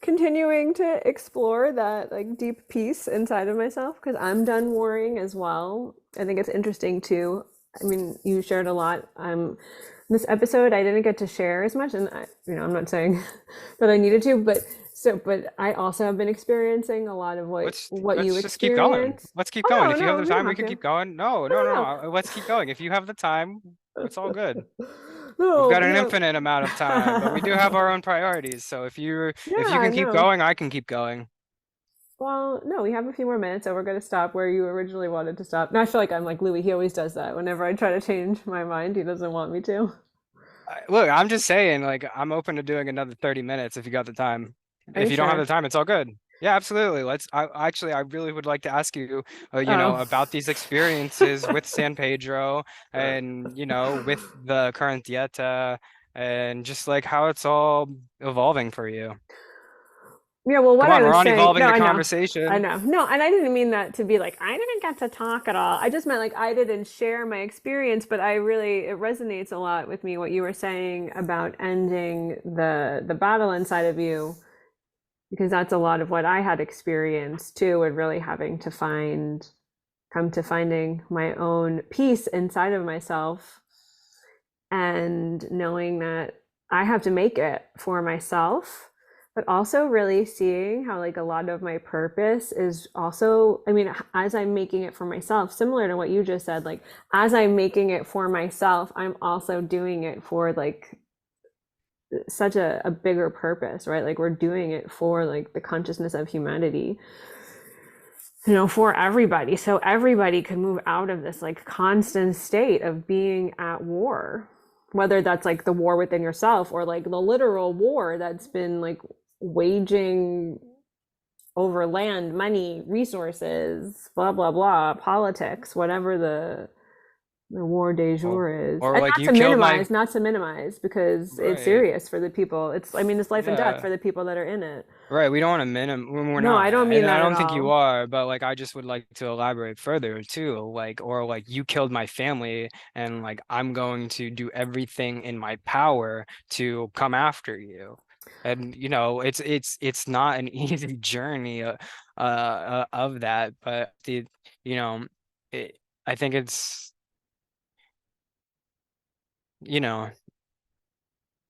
continuing to explore that like deep peace inside of myself because I'm done worrying as well. I think it's interesting too. I mean, you shared a lot. This episode I didn't get to share as much, and I'm not saying that I needed to, but I also have been experiencing a lot of what you Let's just keep going. experienced. Let's keep going. Oh If you no, have no, the we don't time, we have can to. keep going. No, no, no, No, no. Let's keep going. If you have the time, it's all good. no, We've no, got an infinite amount of time, but we do have our own priorities. So if you yeah, can keep no. going, I can keep going. Well, no, we have a few more minutes, so we're going to stop where you originally wanted to stop. And I feel like I'm like Louis. He always does that. Whenever I try to change my mind, he doesn't want me to. Look, I'm just saying, like, I'm open to doing another 30 minutes if you got the time. Are you If you don't have the sure? time, it's all good. Yeah, absolutely. I really would like to ask you, Oh. about these experiences with San Pedro and, with the current dieta and just like how it's all evolving for you. Yeah, well, what Come I on, we're was on saying, evolving no, the I know. I conversation. know. No, and I didn't mean that to be like, I didn't get to talk at all. I just meant like I didn't share my experience, but it resonates a lot with me what you were saying about ending the battle inside of you, because that's a lot of what I had experienced too, and really having to come to finding my own peace inside of myself and knowing that I have to make it for myself, but also really seeing how like a lot of my purpose is also, I mean, as I'm making it for myself, similar to what you just said, like as I'm making it for myself, I'm also doing it for like such a bigger purpose, right? Like we're doing it for like the consciousness of humanity, for everybody. So everybody can move out of this like constant state of being at war, whether that's like the war within yourself or like the literal war that's been like waging over land, money, resources, blah, blah, blah, politics, whatever the war de Or, jour is. or And like you killed my, not to minimize because it's right. serious for the people. I mean, it's life and death Yeah. for the people that are in it. Right, we don't want to minim when we're No, I not, don't mean and I that at don't think you all. are, but like I just would like to elaborate further too, like or like you killed my family and like I'm going to do everything in my power to come after you. And it's not an easy journey of that, but you know, I think it's, you know,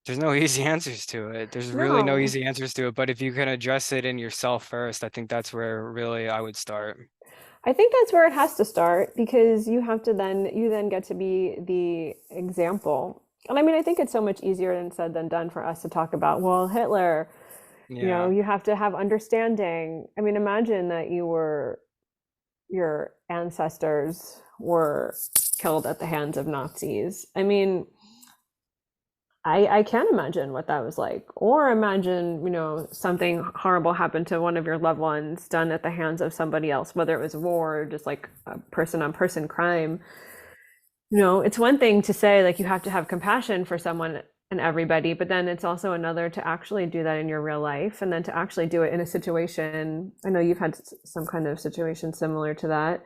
there's no easy answers to it. There's really no No. easy answers to it, but if you can address it in yourself first, I think that's where really I would start. I think that's where it has to start because you then get to be the example. And I mean, I think it's so much easier than said than done for us to talk about, well, Hitler, Yeah. you have to have understanding. I mean, imagine that your ancestors were killed at the hands of Nazis. I mean, I can't imagine what that was like. Or imagine, something horrible happened to one of your loved ones done at the hands of somebody else, whether it was war or just like a person on person crime. It's one thing to say like you have to have compassion for someone and everybody, but then it's also another to actually do that in your real life and then to actually do it in a situation. I know you've had some kind of situation similar to that,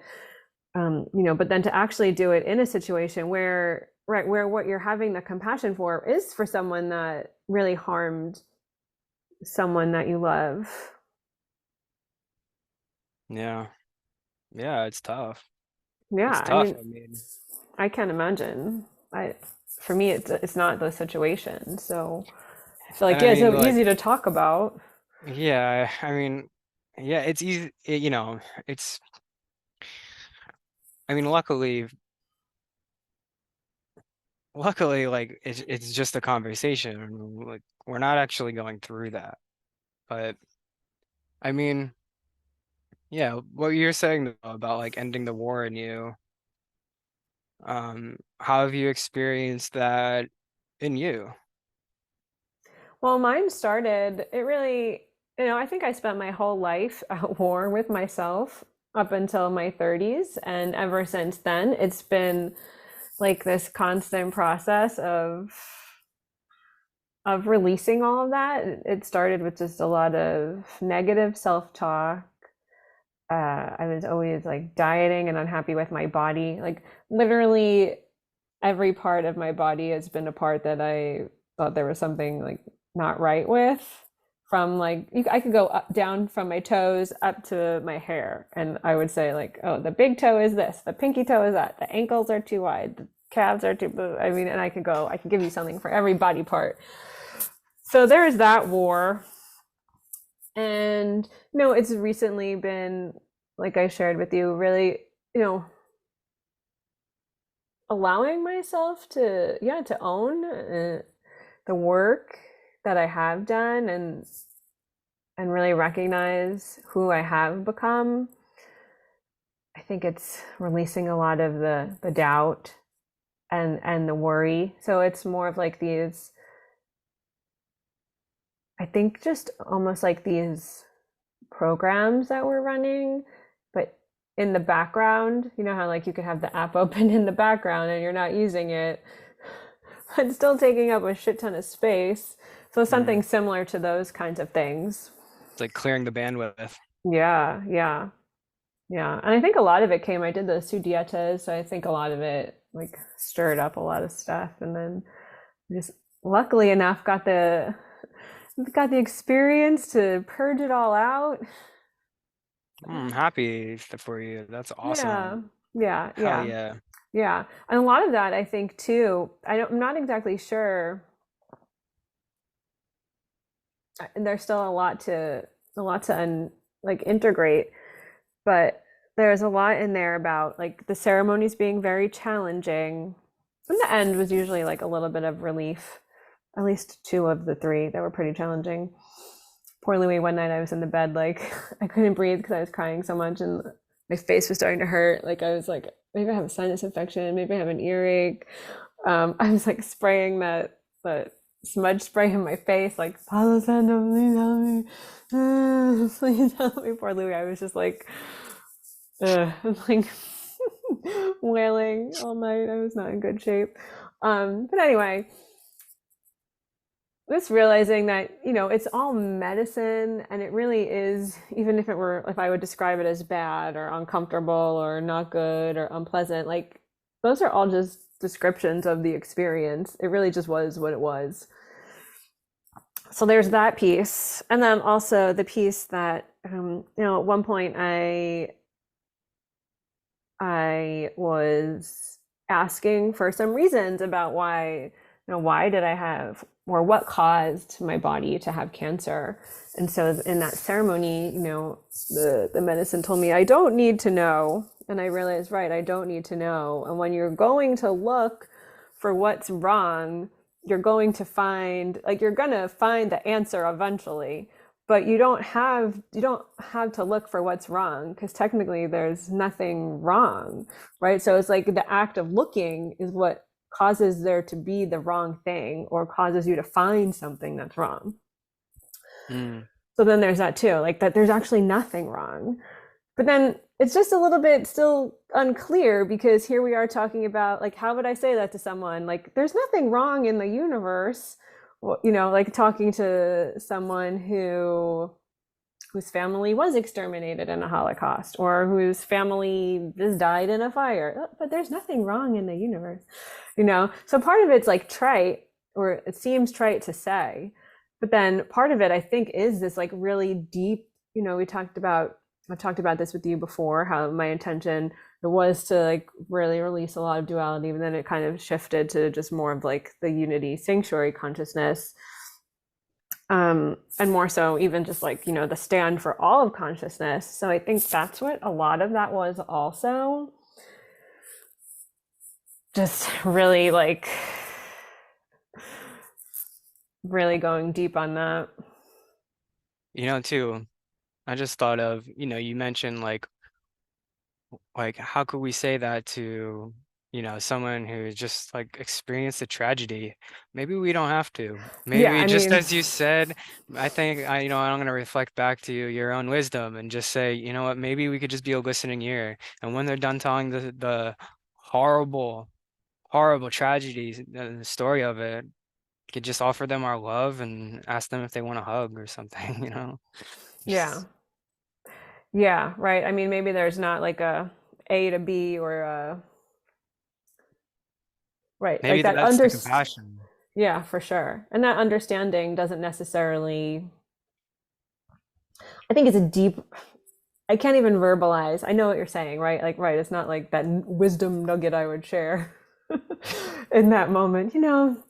but then to actually do it in a situation where, right, where what you're having the compassion for is for someone that really harmed someone that you love. Yeah. Yeah, it's tough. Yeah, It's I tough. mean, I mean, I can't imagine. For me, it's not those situations. So I feel and like I yeah, it's mean so like easy to talk about. yeah, I mean yeah, it's easy, it's I mean luckily like it's just a conversation. Like we're not actually going through that. But I mean, yeah, what you're saying though about like ending the war in you, how have you experienced that in you? Well, mine started. It really, I think I spent my whole life at war with myself up until my 30s, and ever since then, it's been like this constant process of releasing all of that. It started with just a lot of negative self-talk. I was always like dieting and unhappy with my body. Like literally, every part of my body has been a part that I thought there was something like not right with. From like I could go up down from my toes up to my hair, and I would say like, oh, the big toe is this, the pinky toe is that, the ankles are too wide, the calves are too. I mean, and I could give you something for every body part. So there is that war, and it's recently been, like I shared with you, really, allowing myself to, yeah, to own the work that I have done, and really recognize who I have become. I think it's releasing a lot of the doubt and the worry. So it's more of like these, I think, just almost like these programs that we're running, but in the background, you know how like you could have the app open in the background and you're not using it, but still taking up a shit ton of space. So Mm. something similar to those kinds of things. It's like clearing the bandwidth. Yeah, yeah, yeah. And I think a lot of it came, I did those two dietas, so I think a lot of it like stirred up a lot of stuff, and then just luckily enough got the experience to purge it all out. I'm happy for you. That's Yeah, awesome. yeah, Hell yeah, yeah. yeah. And a lot of that, I think, too, I'm not exactly sure. There's still like integrate, but there's a lot in there about like the ceremonies being very challenging. In the end was usually like a little bit of relief. At least two of the three that were pretty challenging. Poor Louis, one night I was in the bed, like I couldn't breathe because I was crying so much, and my face was starting to hurt. Like I was like, maybe I have a sinus infection, maybe I have an earache. I was like spraying that smudge spray in my face, like Palo Santo, please help me, please help me. Poor Louis, I was just like wailing all night. I was not in good shape. But anyway, just realizing that it's all medicine, and it really is, even if I would describe it as bad or uncomfortable or not good or unpleasant, like those are all just descriptions of the experience. It really just was what it was. So there's that piece, and then also the piece that at one point I was asking for some reasons about why did I have, or what caused my body to have cancer. And so in that ceremony, the medicine told me I don't need to know. And I realized, right, I don't need to know. And when you're going to look for what's wrong, you're going to find the answer eventually, but you don't have to look for what's wrong, because technically there's nothing wrong, right? So it's like the act of looking is what causes there to be the wrong thing, or causes you to find something that's wrong. Mm. So then there's that too, like that there's actually nothing wrong. But then it's just a little bit still unclear, because here we are talking about, like, how would I say that to someone? Like, there's nothing wrong in the universe. Well, like talking to someone whose family was exterminated in a Holocaust, or whose family just died in a fire. But there's nothing wrong in the universe. So part of it's like trite, or it seems trite to say, but then part of it, I think, is this like really deep. I've talked about this with you before, how my intention it was to like really release a lot of duality, but then it kind of shifted to just more of like the unity sanctuary consciousness, and more so even just like the stand for all of consciousness. So I think that's what a lot of that was, also just really like really going deep on that. Too, I just thought of, you mentioned like how could we say that to, someone who just like experienced a tragedy? Maybe we don't have to. Yeah, Maybe I just mean, as you said, I think I'm gonna reflect back to you your own wisdom and just say, you know what, maybe we could just be a listening ear. And when they're done telling the horrible, horrible tragedies, the story of it, could just offer them our love and ask them if they want a hug or something, yeah, Just, yeah, right. I mean, maybe there's not like a to B, or right. Like Maybe that that's the compassion. yeah, for sure. And that understanding doesn't necessarily, I think it's a deep, I can't even verbalize. I know what you're saying, right? Like, right, it's not like that wisdom nugget I would share in that moment.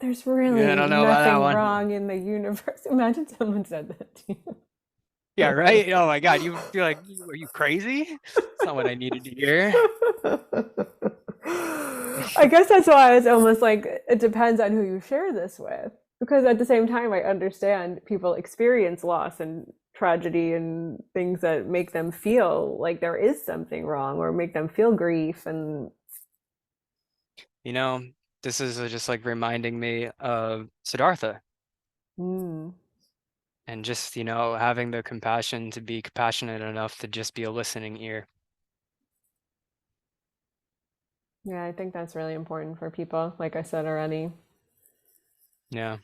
There's Yeah, I really don't know about that nothing one. wrong in the universe. Imagine someone said that to Yeah, right? Oh my God, you would feel like, are you crazy? It's not what I needed to hear. I guess that's why it's almost like it depends on who you share this with. Because at the same time, I understand people experience loss and tragedy and things that make them feel like there is something wrong or make them feel grief. And You know, this is just like reminding me of Siddhartha mm, and just, having the compassion to be compassionate enough to just be a listening ear. yeah, I think that's really important for people, like I said already. Yeah.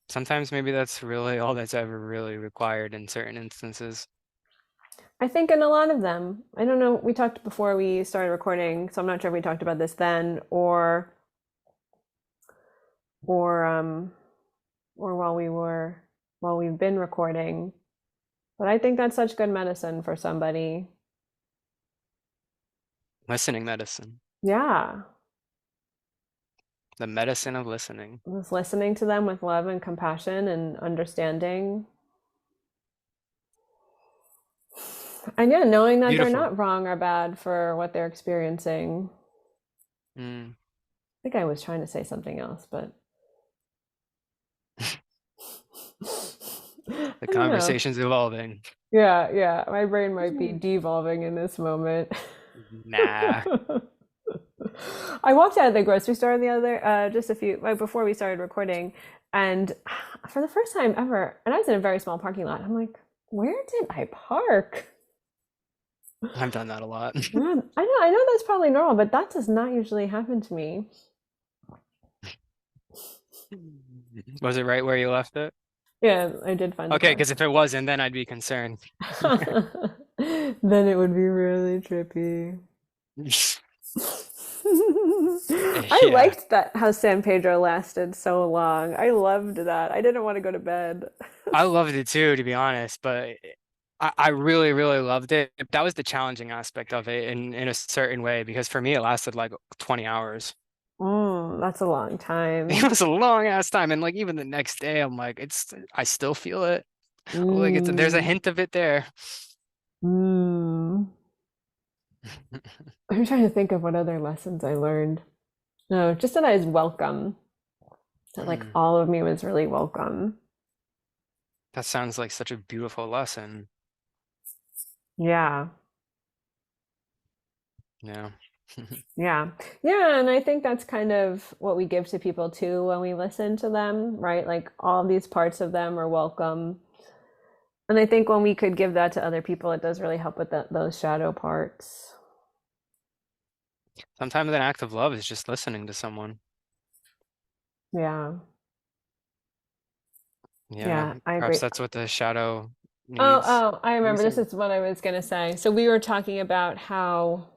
Sometimes maybe that's really all that's ever really required in certain instances. I think in a lot of them, I don't know, we talked before we started recording, so I'm not sure if we talked about this then or or while we've been recording. But I think that's such good medicine for somebody. Listening medicine, Yeah. the medicine of listening. Just listening to them with love and compassion and understanding. And yeah, knowing that they're Beautiful. not wrong or bad for what they're experiencing. Mm. I think I was trying to say something else, but I The don't know. conversation's evolving. Yeah, yeah. My brain might be devolving in this moment. Nah. I walked out of the grocery store the other, just a few, right before we started recording, and for the first time ever, and I was in a very small parking lot. I'm like, where did I park? I've done that a lot. Yeah, I know that's probably normal, but that does not usually happen to me. Was it right where you left it? Yeah, I did find the Okay, car. because if it wasn't, then I'd be concerned. Then it would be really trippy. I Yeah, liked that how San Pedro lasted so long. I loved that. I didn't want to go to bed. I loved it too, to be honest, but I really, really loved it. That was the challenging aspect of it in a certain way, because for me it lasted like 20 hours. That's a long It time. was a long ass time, and like even the next day, I'm like, I still feel it. Like there's a Mm, hint of it there. mm. I'm trying to think of what other lessons I learned. No, just that I was welcome. That like Mm, all of me was really welcome. that sounds like such a beautiful lesson. Yeah. Yeah. Yeah. Yeah. And I think that's kind of what we give to people too when we listen to them, right? Like all these parts of them are welcome. And I think when we could give that to other people, it does really help with those shadow parts. Sometimes an act of love is just listening to someone. Yeah. Yeah, Yeah. I perhaps agree. that's what the shadow Oh, needs. oh, I remember. This Listen. is what I was going to say. So we were talking about how,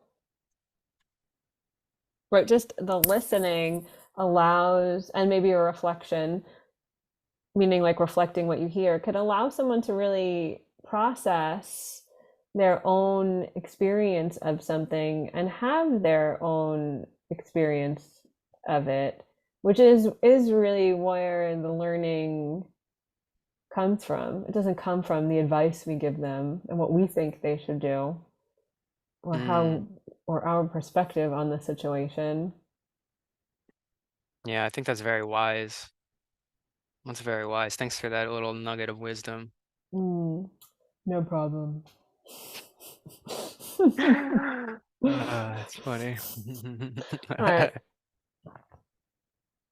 right, just the listening allows, and maybe a reflection, meaning like reflecting what you hear, could allow someone to really process their own experience of something and have their own experience of it, which is really where the learning comes from. It doesn't come from the advice we give them and what we think they should do or Mm, how or our perspective on the situation. yeah, I think that's very wise. That's very wise. Thanks for that little nugget of wisdom. Mm, no problem. That's funny. All right.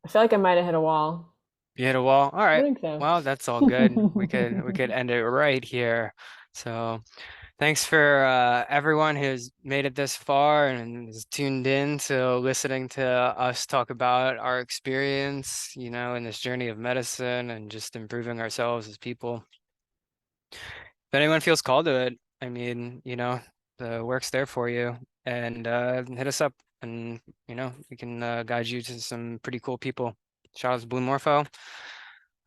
I feel like I might have hit a wall. You hit a wall. All I right. think so. Well, that's all good. We could end it right here. So thanks for everyone who's made it this far and is tuned in to listening to us talk about our experience, in this journey of medicine and just improving ourselves as people. If anyone feels called to it, I mean, the work's there for you. And hit us up and we can guide you to some pretty cool people. Shout out to Blue Morpho.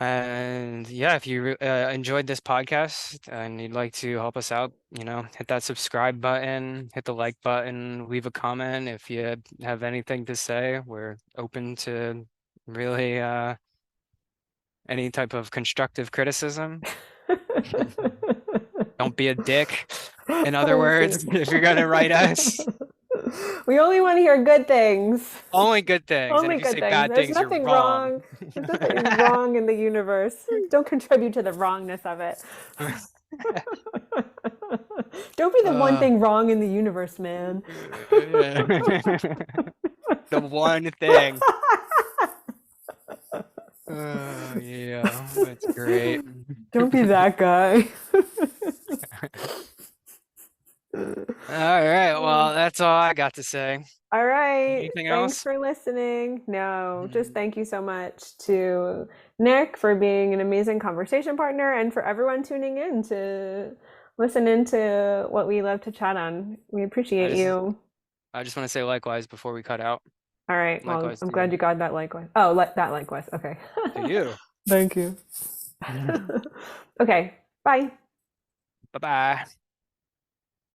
And yeah, if you enjoyed this podcast and you'd like to help us out, hit that subscribe button, hit the like button, leave a comment. If you have anything to say, we're open to really any type of constructive criticism. Don't be a dick. In other words, if you're gonna write us, We only want to hear good things. only good things. And Only if you good say things. bad There's things, you're nothing wrong. wrong. There's nothing wrong in the universe. Don't contribute to the wrongness of it. Don't be the one Uh, thing wrong in the universe, man. the one thing. Yeah, that's great. Don't be that guy. All right, well, that's all I got to say. All right. Anything Thanks else? for listening. No, just Mhm. thank you so much to Nick for being an amazing conversation partner and for everyone tuning in to listen into what we love to chat on. We I appreciate just you. I just want to say likewise before we cut out. All right. Well, Likewise I'm to you. glad you got that likewise. Oh, that likewise. Okay. To you. Thank you. Okay. Bye. Bye-bye.